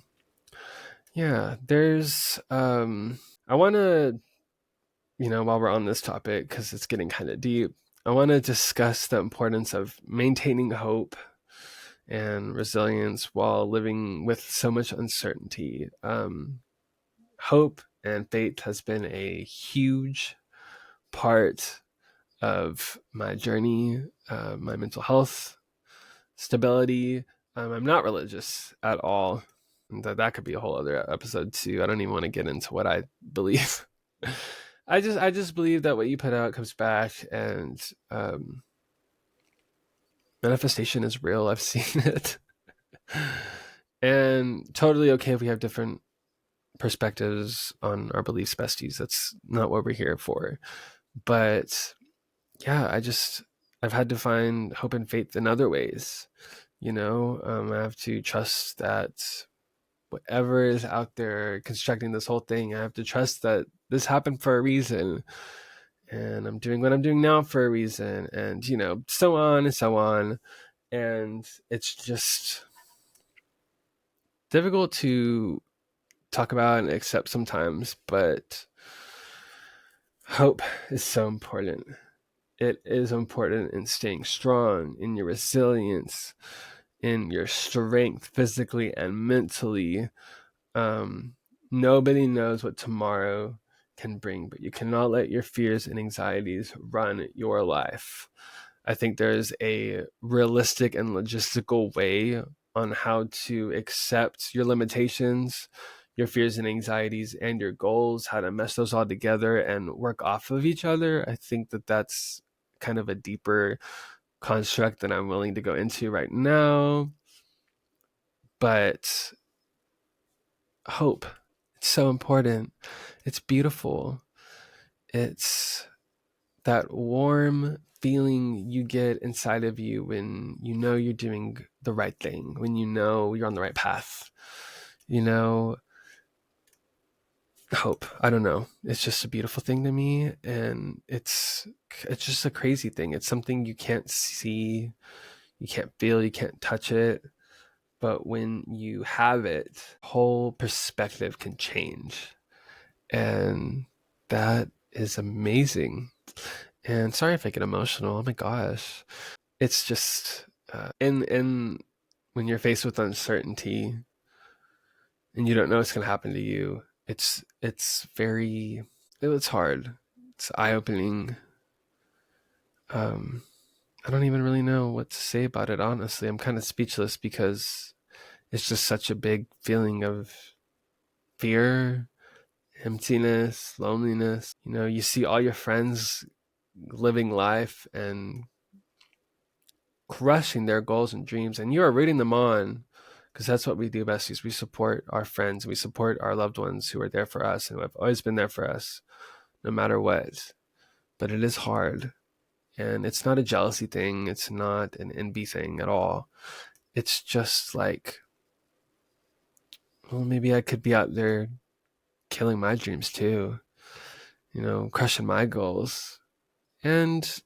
yeah, there's I want to, while we're on this topic, because it's getting kind of deep, I want to discuss the importance of maintaining hope and resilience while living with so much uncertainty. Hope and faith has been a huge part of my journey, my mental health, stability. I'm not religious at all. That could be a whole other episode too. I don't even want to get into what I believe. I just believe that what you put out comes back, and manifestation is real. I've seen it. And totally okay if we have different perspectives on our beliefs, besties. That's not what we're here for. But yeah, I've had to find hope and faith in other ways. I have to trust that whatever is out there constructing this whole thing, I have to trust that this happened for a reason, and I'm doing what I'm doing now for a reason, and so on and so on. And it's just difficult to talk about and accept sometimes, but hope is so important. It is important in staying strong, in your resilience, in your strength physically and mentally. Nobody knows what tomorrow can bring, but you cannot let your fears and anxieties run your life. I think there's a realistic and logistical way on how to accept your limitations, your fears and anxieties, and your goals, how to mesh those all together and work off of each other. I think that that's kind of a deeper construct than I'm willing to go into right now. But hope, it's so important. It's beautiful. It's that warm feeling you get inside of you when you know you're doing the right thing, when you know you're on the right path. Hope, I don't know, it's just a beautiful thing to me, and it's just a crazy thing. It's something you can't see, you can't feel, you can't touch it, but when you have it, whole perspective can change, and that is amazing. And sorry if I get emotional. Oh my gosh, it's just in when you're faced with uncertainty and you don't know what's going to happen to you, it's hard. It's eye-opening. I don't even really know what to say about it, honestly. I'm kind of speechless because it's just such a big feeling of fear, emptiness, loneliness. You see all your friends living life and crushing their goals and dreams, and you are rooting them on, because that's what we do, besties. We support our friends, we support our loved ones who are there for us and who have always been there for us, no matter what. But it is hard, and it's not a jealousy thing. It's not an envy thing at all. It's just like, well, maybe I could be out there killing my dreams too, crushing my goals. And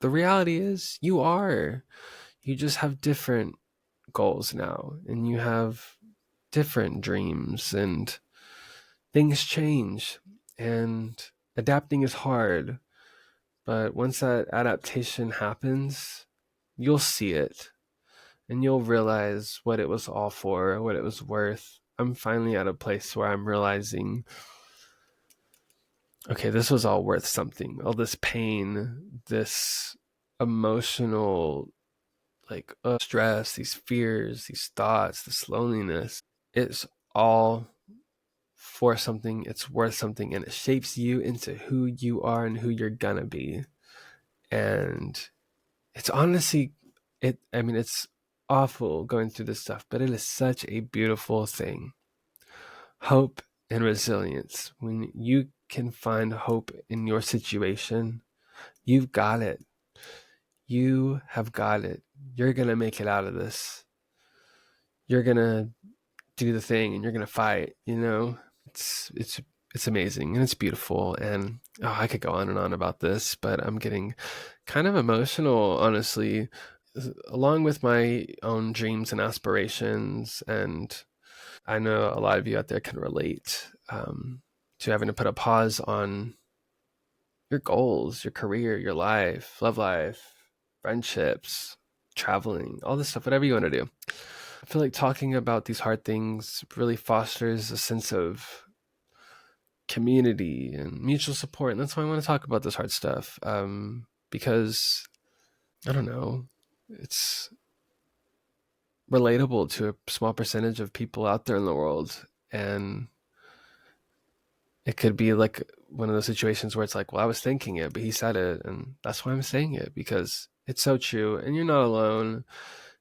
the reality is, you just have different goals now, and you have different dreams, and things change, and adapting is hard. But once that adaptation happens, you'll see it, and you'll realize what it was all for, what it was worth. I'm finally at a place where I'm realizing, okay, this was all worth something. All this pain, this emotional, stress, these fears, these thoughts, this loneliness, it's all for something. It's worth something, and it shapes you into who you are and who you're gonna be. And it's honestly, it's awful going through this stuff, but it is such a beautiful thing. Hope and resilience. When you can find hope in your situation, you've got it. You have got it. You're going to make it out of this. You're going to do the thing and you're going to fight, you know? It's amazing and it's beautiful, and I could go on and on about this, but I'm getting kind of emotional, honestly, along with my own dreams and aspirations. And I know a lot of you out there can relate to having to put a pause on your goals, your career, your life, love life, friendships, traveling, all this stuff, whatever you want to do. I feel like talking about these hard things really fosters a sense of community and mutual support. And that's why I want to talk about this hard stuff. Because I don't know, it's relatable to a small percentage of people out there in the world. And it could be like one of those situations where it's like, well, I was thinking it, but he said it. And that's why I'm saying it, because it's so true. And you're not alone.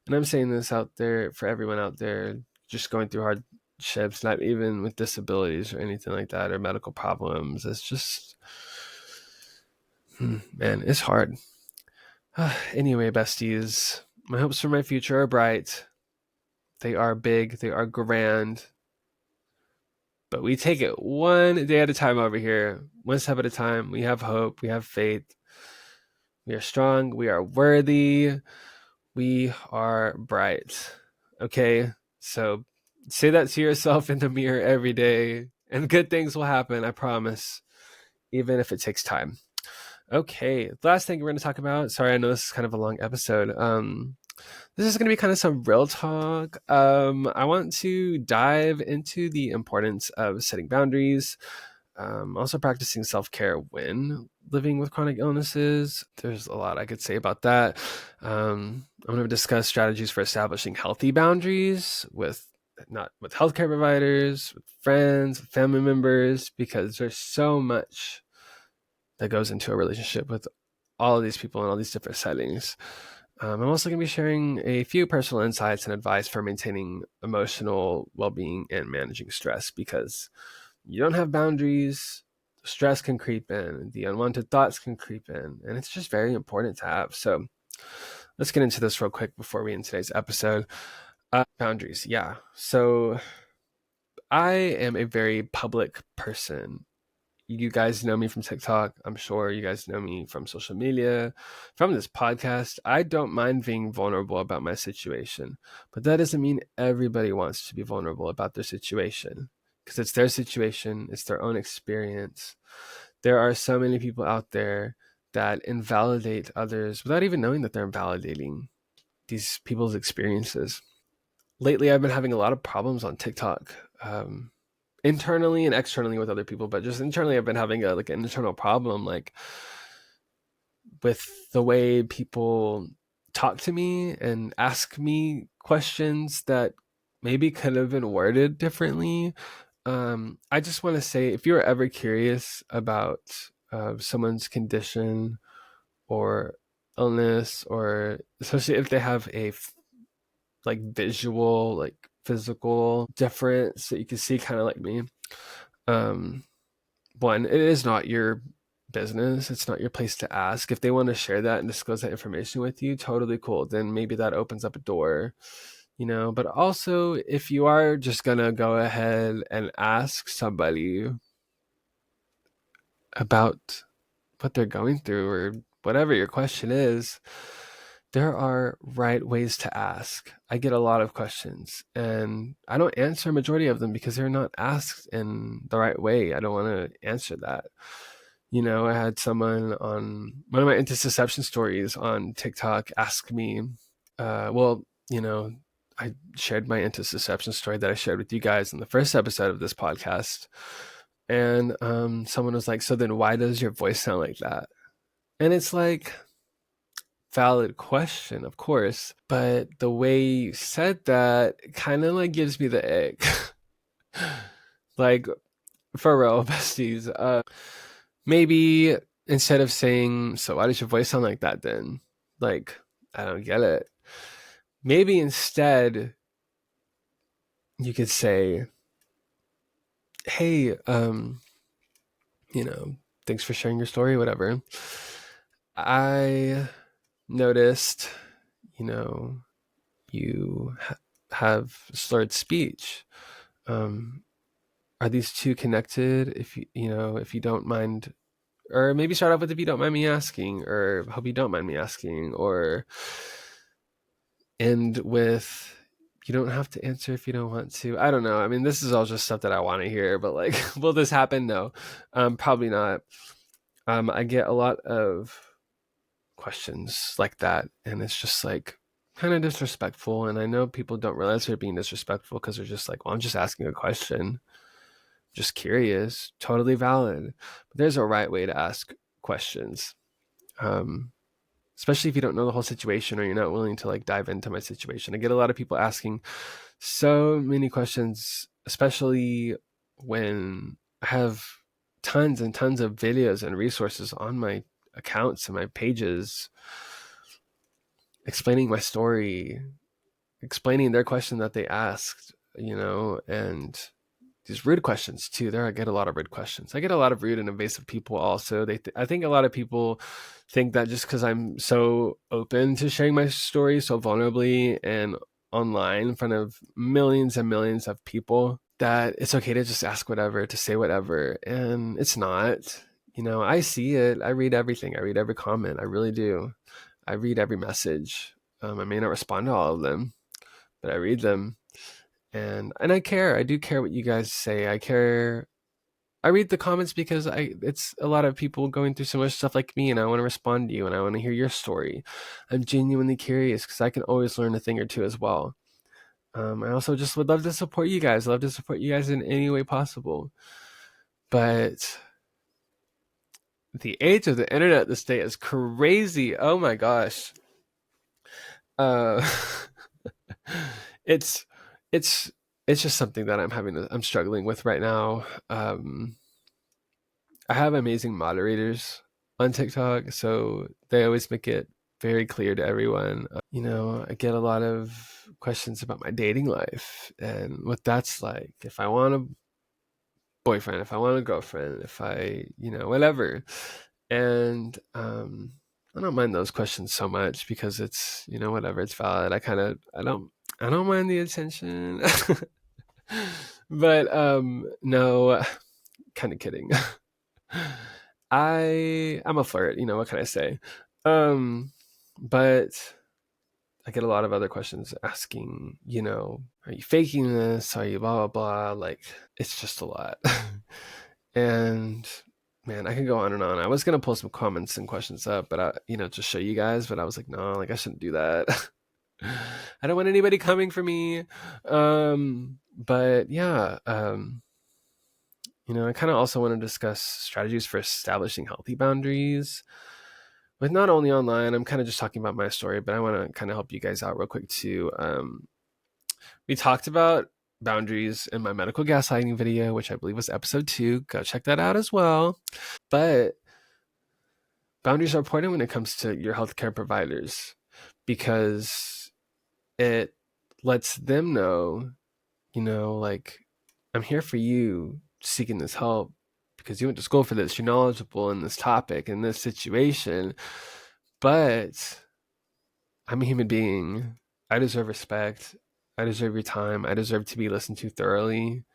And I'm saying this out there for everyone out there just going through hardships, not even with disabilities or anything like that, or medical problems. It's just, man, it's hard. Anyway, besties, my hopes for my future are bright. They are big, they are grand, but we take it one day at a time over here, one step at a time. We have hope, we have faith, we are strong, we are worthy, we are bright. Okay, so say that to yourself in the mirror every day, and good things will happen, I promise, even if it takes time. Okay, the last thing we're going to talk about. Sorry, I know this is kind of a long episode. This is going to be kind of some real talk. I want to dive into the importance of setting boundaries, also practicing self-care when living with chronic illnesses. There's a lot I could say about that. I'm going to discuss strategies for establishing healthy boundaries with healthcare providers, with friends, with family members, because there's so much that goes into a relationship with all of these people in all these different settings. I'm also going to be sharing a few personal insights and advice for maintaining emotional well-being and managing stress, because you don't have boundaries, stress can creep in, the unwanted thoughts can creep in, and it's just very important to have. So let's get into this real quick before we end today's episode. Boundaries, yeah. So I am a very public person. You guys know me from TikTok. I'm sure you guys know me from social media, from this podcast. I don't mind being vulnerable about my situation, but that doesn't mean everybody wants to be vulnerable about their situation, because it's their situation, it's their own experience. There are so many people out there that invalidate others without even knowing that they're invalidating these people's experiences. Lately, I've been having a lot of problems on TikTok. Internally and externally with other people, but just internally I've been having an internal problem, like with the way people talk to me and ask me questions that maybe could have been worded differently. I just want to say, if you're ever curious about someone's condition or illness, or especially if they have a visual, physical difference that you can see, kind of like me, um one, it is not your business. It's not your place to ask. If they want to share that and disclose that information with you, totally cool. Then maybe that opens up a door, But also, if you are just going to go ahead and ask somebody about what they're going through, or whatever your question is, there are right ways to ask. I get a lot of questions and I don't answer a majority of them because they're not asked in the right way. I don't want to answer that. I had someone on one of my intussusception stories on TikTok ask me, I shared my intussusception story that I shared with you guys in the first episode of this podcast. And someone was like, so then why does your voice sound like that? And it's like, valid question, of course, but the way you said that kind of gives me the ick. Like, for real, besties. Maybe instead of saying, so why does your voice sound like that then? Like, I don't get it. Maybe instead you could say, hey, thanks for sharing your story, whatever. I noticed, you have slurred speech. Are these two connected? If you don't mind, or maybe start off with if you don't mind me asking, or hope you don't mind me asking, or end with you don't have to answer if you don't want to. I don't know. I mean, this is all just stuff that I want to hear, but like, will this happen? No, probably not. I get a lot of questions like that, and it's just like kind of disrespectful. And I know people don't realize they're being disrespectful because they're just like, well, I'm just asking a question, just curious, totally valid. But there's a right way to ask questions. Especially if you don't know the whole situation or you're not willing to like dive into my situation. I get a lot of people asking so many questions, especially when I have tons and tons of videos and resources on my accounts and my pages explaining my story, explaining their question that they asked, and these rude questions too. I get a lot of rude questions. I get a lot of rude and invasive people also. I think a lot of people think that just because I'm so open to sharing my story so vulnerably and online in front of millions and millions of people, that it's okay to just ask whatever, to say whatever. And it's not. I see it. I read everything. I read every comment. I really do. I read every message. I may not respond to all of them, but I read them. And I care. I do care what you guys say. I care. I read the comments because it's a lot of people going through so much stuff like me, and I want to respond to you, and I want to hear your story. I'm genuinely curious because I can always learn a thing or two as well. I also just would love to support you guys. Love to support you guys in any way possible. But the age of the internet this day is crazy. Oh my gosh. Uh, it's it's it's just something that I'm struggling with right now. I have amazing moderators on TikTok, so they always make it very clear to everyone. I get a lot of questions about my dating life and what that's like. If I want a boyfriend, if I want a girlfriend, if I, whatever. And I don't mind those questions so much because it's, whatever, it's valid. I don't mind the attention. But no, kind of kidding. I'm a flirt, what can I say? But I get a lot of other questions asking, are you faking this? Are you blah blah blah? Like, it's just a lot. And man, I can go on and on. I was gonna pull some comments and questions up, but just show you guys, but I was like, no, like I shouldn't do that. I don't want anybody coming for me. But yeah, I kind of also want to discuss strategies for establishing healthy boundaries with not only online. I'm kind of just talking about my story, but I want to kind of help you guys out real quick too. We talked about boundaries in my medical gaslighting video, which I believe was episode 2. Go check that out as well. But boundaries are important when it comes to your healthcare providers because it lets them know, like, I'm here for you seeking this help because you went to school for this. You're knowledgeable in this topic, in this situation, but I'm a human being. I deserve respect. I deserve your time. I deserve to be listened to thoroughly.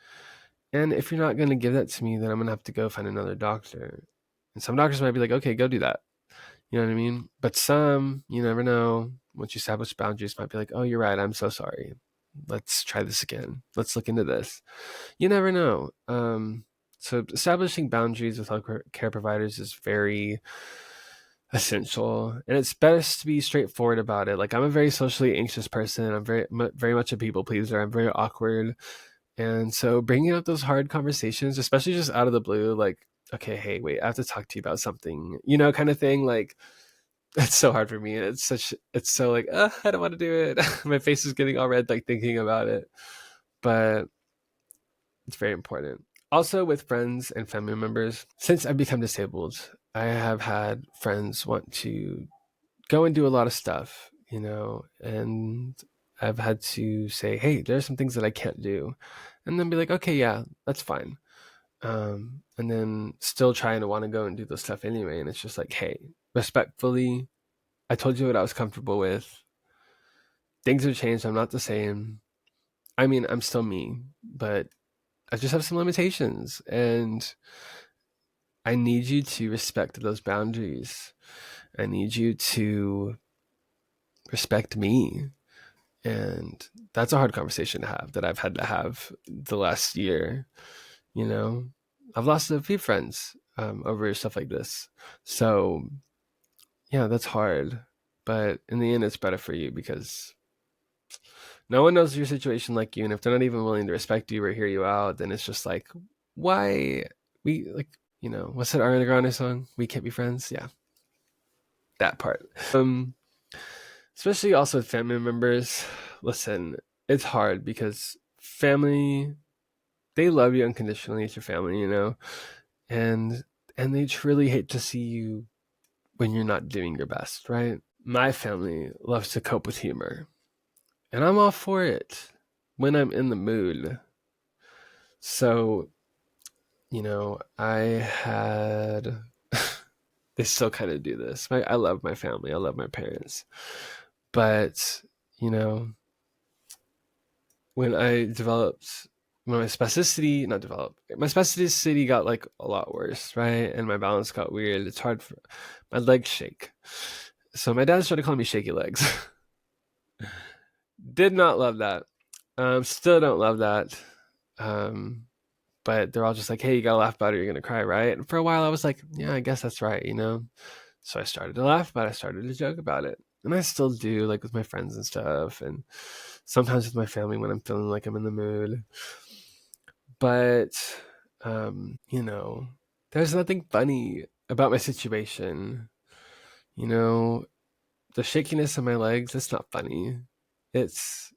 And if you're not going to give that to me, then I'm going to have to go find another doctor. And some doctors might be like, okay, go do that. You know what I mean? But some, you never know. Once you establish boundaries, might be like, oh, you're right. I'm so sorry. Let's try this again. Let's look into this. You never know. So establishing boundaries with healthcare providers is very essential, and it's best to be straightforward about it. Like, I'm a very socially anxious person. I'm very much a people pleaser. I'm very awkward. And so bringing up those hard conversations, especially just out of the blue, like, okay, hey, wait, I have to talk to you about something, kind of thing. Like, it's so hard for me. And it's so like, I don't want to do it. My face is getting all red, like thinking about it. But it's very important. Also, with friends and family members, since I've become disabled, I have had friends want to go and do a lot of stuff, and I've had to say, hey, there are some things that I can't do. And then be like, okay, yeah, that's fine. and then still trying to want to go and do this stuff anyway. And it's just like, hey, respectfully, I told you what I was comfortable with. Things have changed. I'm not the same. I mean, I'm still me, but I just have some limitations, and I need you to respect those boundaries. I need you to respect me. And that's a hard conversation to have, that I've had to have the last year. You know, I've lost a few friends over stuff like this. So, yeah, that's hard. But in the end, it's better for you because no one knows your situation like you. And if they're not even willing to respect you or hear you out, then it's just like, why? We like, what's that Ariana Grande song? We can't be friends. Yeah, that part. Especially also with family members. Listen, it's hard because family, they love you unconditionally. It's your family, and they truly hate to see you when you're not doing your best, right? My family loves to cope with humor, and I'm all for it when I'm in the mood. So, I had they still kind of do this. I love my family. I love my parents. But, when I developed my spasticity, not developed, my spasticity got like a lot worse, right? And my balance got weird. It's hard for my legs shake. So my dad started calling me shaky legs. Did not love that. Still don't love that. But they're all just like, hey, you gotta laugh about it, you're gonna cry, right? And for a while I was like, yeah, I guess that's right, So I started to laugh about it, I started to joke about it. And I still do, like with my friends and stuff, and sometimes with my family when I'm feeling like I'm in the mood. But there's nothing funny about my situation. The shakiness of my legs, it's not funny. It's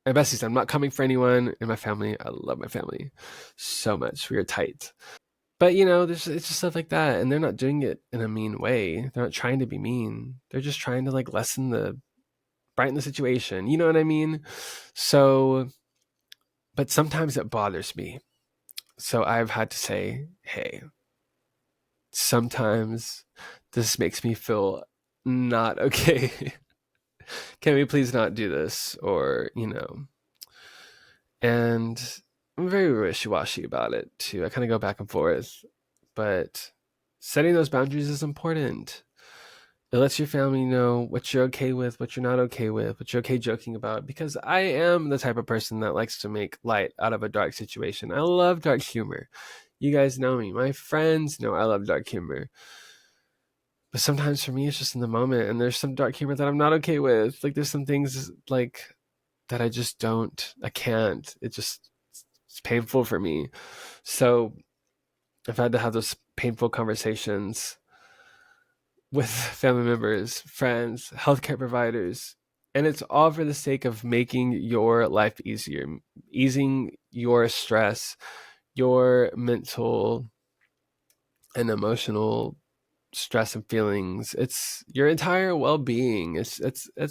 my besties. I'm not coming for anyone in my family. I love my family so much. We are tight. But it's just stuff like that, and they're not doing it in a mean way. They're not trying to be mean. They're just trying to like brighten the situation. You know what I mean? So, but sometimes it bothers me. So I've had to say, hey, sometimes this makes me feel not okay. Can we please not do this? Or, and I'm very wishy-washy about it too. I kind of go back and forth, but setting those boundaries is important. It lets your family know what you're okay with, what you're not okay with, what you're okay joking about, because I am the type of person that likes to make light out of a dark situation. I love dark humor. You guys know me. My friends know I love dark humor. But sometimes for me, it's just in the moment, and there's some dark humor that I'm not okay with. Like, there's some things like that I can't. It's painful for me. So I've had to have those painful conversations with family members, friends, healthcare providers. And it's all for the sake of making your life easier, easing your stress, your mental and emotional stress and feelings. It's your entire well-being. It's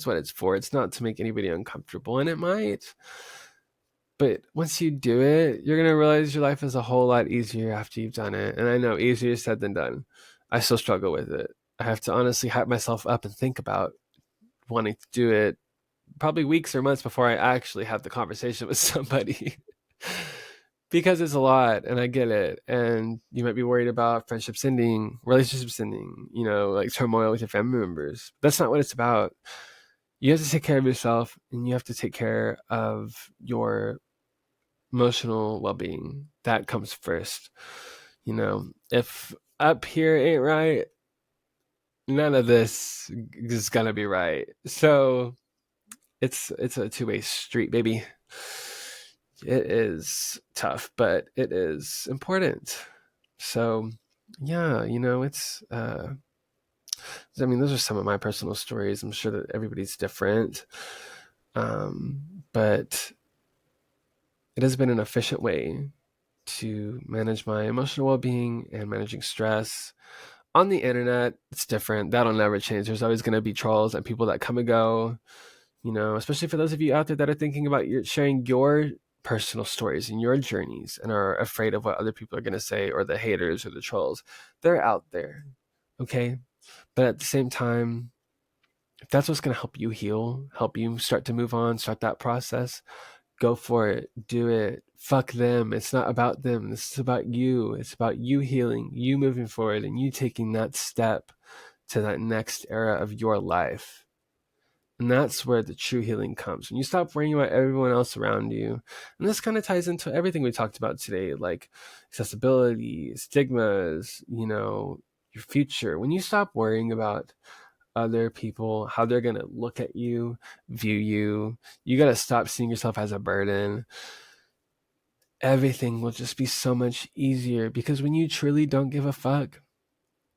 what it's for. It's not to make anybody uncomfortable, and it might. But once you do it, you're going to realize your life is a whole lot easier after you've done it. And I know easier said than done. I still struggle with it. I have to honestly hype myself up and think about wanting to do it probably weeks or months before I actually have the conversation with somebody. Because it's a lot, and I get it. And you might be worried about friendships ending, relationships ending, like turmoil with your family members. That's not what it's about. You have to take care of yourself, and you have to take care of your emotional well-being. That comes first. If up here ain't right, none of this is gonna be right. So it's a two-way street, baby. It is tough, but it is important. So yeah, it's those are some of my personal stories. I'm sure that everybody's different. But it has been an efficient way to manage my emotional well-being and managing stress. On the internet, it's different. That'll never change. There's always going to be trolls and people that come and go, especially for those of you out there that are thinking about sharing your personal stories and your journeys and are afraid of what other people are going to say, or the haters or the trolls. They're out there, okay? But at the same time, if that's what's going to help you heal, help you start to move on, start that process, go for it, do it. Fuck them. It's not about them. This is about you. It's about you healing, you moving forward, and you taking that step to that next era of your life. And that's where the true healing comes. When you stop worrying about everyone else around you. And this kind of ties into everything we talked about today, like accessibility, stigmas, your future. When you stop worrying about other people, how they're going to look at you, view you, you got to stop seeing yourself as a burden. Everything will just be so much easier, because when you truly don't give a fuck,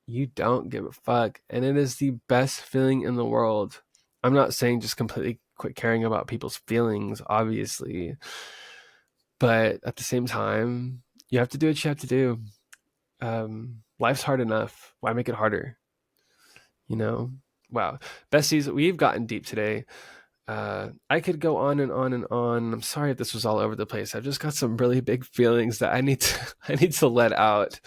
you don't give a fuck. And it is the best feeling in the world. I'm not saying just completely quit caring about people's feelings, obviously. But at the same time, you have to do what you have to do. Life's hard enough. Why make it harder? Wow. Besties, we've gotten deep today. I could go on and on and on. I'm sorry if this was all over the place. I've just got some really big feelings that I need to let out.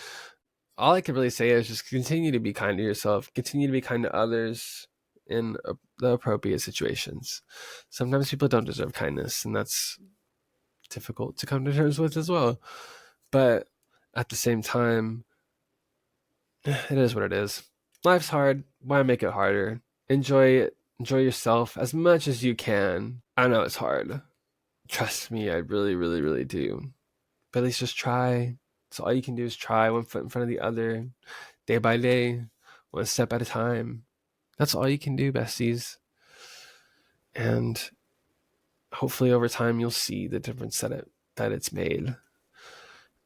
All I can really say is just continue to be kind to yourself, continue to be kind to others in the appropriate situations. Sometimes people don't deserve kindness, and that's difficult to come to terms with as well. But at the same time, it is what it is. Life's hard. Why make it harder? Enjoy it. Enjoy yourself as much as you can. I know it's hard. Trust me, I really, really, really do. But at least just try. So all you can do is try, one foot in front of the other, day by day, one step at a time. That's all you can do, besties. And hopefully over time you'll see the difference that it's made.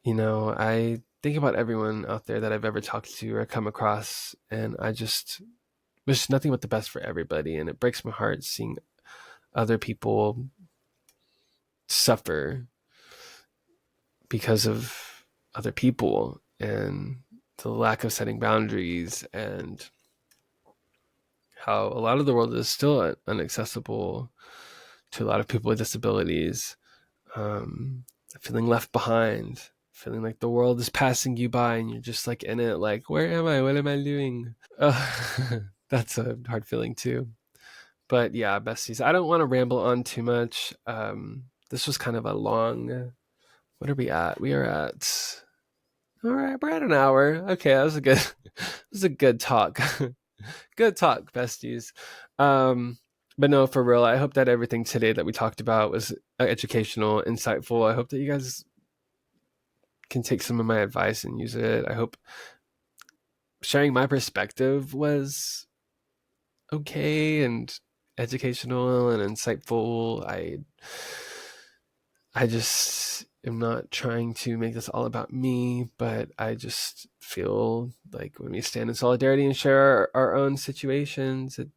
I think about everyone out there that I've ever talked to or come across, and I just wish nothing but the best for everybody. And it breaks my heart seeing other people suffer because of other people and the lack of setting boundaries, and how a lot of the world is still inaccessible to a lot of people with disabilities. Feeling left behind, feeling like the world is passing you by and you're just like in it, like, where am I? What am I doing? That's a hard feeling too. But yeah, besties, I don't want to ramble on too much. This was kind of a long, what are we at? We are at, all right, we're at an hour. Okay, that was a good talk. Good talk, besties. But no, for real, I hope that everything today that we talked about was educational, insightful. I hope that you guys can take some of my advice and use it. I hope sharing my perspective was okay and educational and insightful. I just am not trying to make this all about me, but I just feel like when we stand in solidarity and share our own situations, it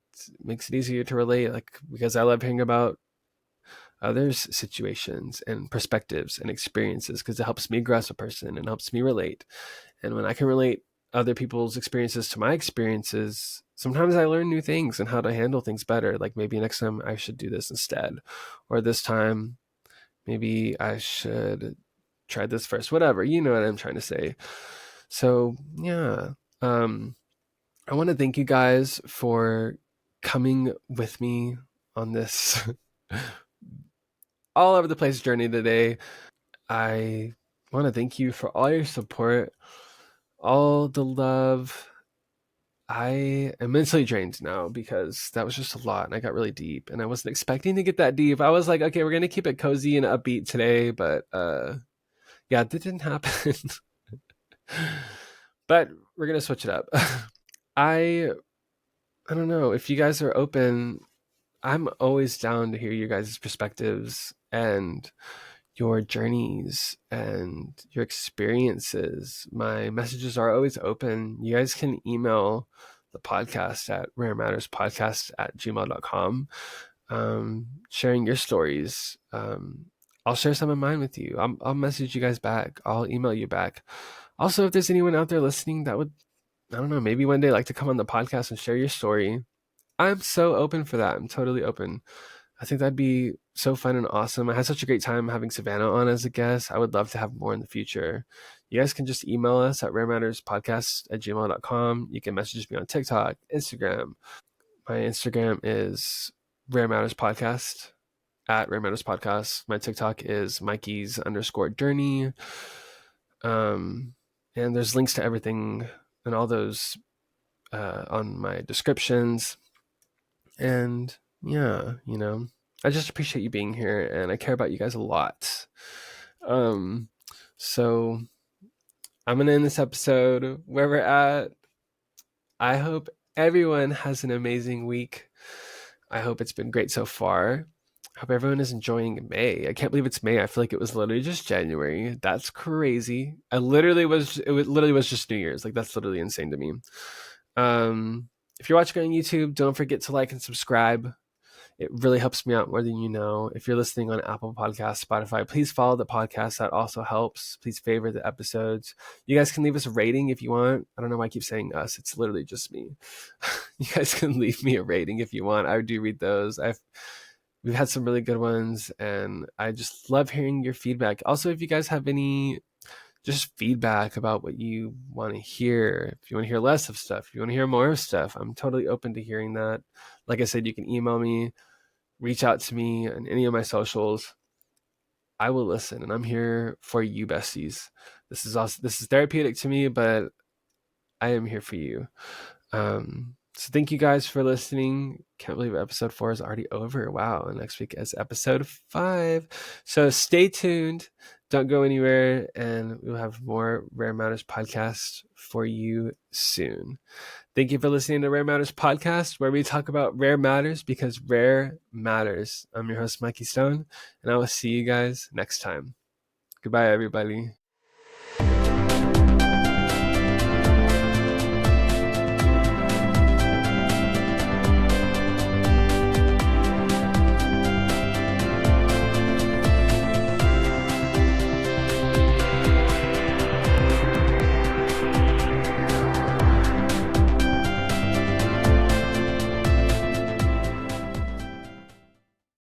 makes it easier to relate, like, because I love hearing about others' situations and perspectives and experiences, because it helps me grow as a person and helps me relate. And when I can relate other people's experiences to my experiences, sometimes I learn new things and how to handle things better. Like, maybe next time I should do this instead, or this time maybe I should try this first, whatever, you know what I'm trying to say. So yeah, I want to thank you guys for coming with me on this all over the place journey today. I want to thank you for all your support, all the love. I am mentally drained now because that was just a lot, and I got really deep, and I wasn't expecting to get that deep. I was like, okay, we're going to keep it cozy and upbeat today, but yeah, that didn't happen. But we're going to switch it up. I don't know if you guys are open. I'm always down to hear your guys' perspectives and your journeys and your experiences. My messages are always open. You guys can email the podcast at rarematterspodcast@gmail.com, sharing your stories. I'll share some of mine with you. I'll message you guys back. I'll email you back. Also, if there's anyone out there listening that would, I don't know, maybe one day like to come on the podcast and share your story, I'm so open for that. I'm totally open. I think that'd be so fun and awesome. I had such a great time having Savannah on as a guest. I would love to have more in the future. You guys can just email us at rarematterspodcast@gmail.com. You can message me on TikTok, Instagram. My Instagram is Rare Matters Podcast, at Rare Matters Podcast. My TikTok is Mikey's _ journey. And there's links to everything and all those on my descriptions. And yeah, I just appreciate you being here, and I care about you guys a lot. So I'm gonna end this episode where we're at. I hope everyone has an amazing week. I hope it's been great so far. I hope everyone is enjoying May. I can't believe it's May. I feel like it was literally just January. That's crazy. It literally was just New Year's. Like, that's literally insane to me. If you're watching on YouTube, don't forget to like and subscribe. It really helps me out more than you know. If you're listening on Apple Podcasts, Spotify, please follow the podcast. That also helps. Please favorite the episodes. You guys can leave us a rating if you want. I don't know why I keep saying us. It's literally just me. You guys can leave me a rating if you want. I do read those. We've had some really good ones, and I just love hearing your feedback. Also, if you guys have any just feedback about what you want to hear, if you want to hear less of stuff, if you want to hear more of stuff, I'm totally open to hearing that. Like I said, you can email me, reach out to me on any of my socials. I will listen, and I'm here for you, besties. This is therapeutic to me, but I am here for you. So thank you guys for listening. Can't believe episode 4 is already over. Wow. And next week is episode 5. So stay tuned. Don't go anywhere. And we'll have more Rare Matters podcast for you soon. Thank you for listening to Rare Matters podcast, where we talk about rare matters because rare matters. I'm your host, Mikey Stone, and I will see you guys next time. Goodbye, everybody.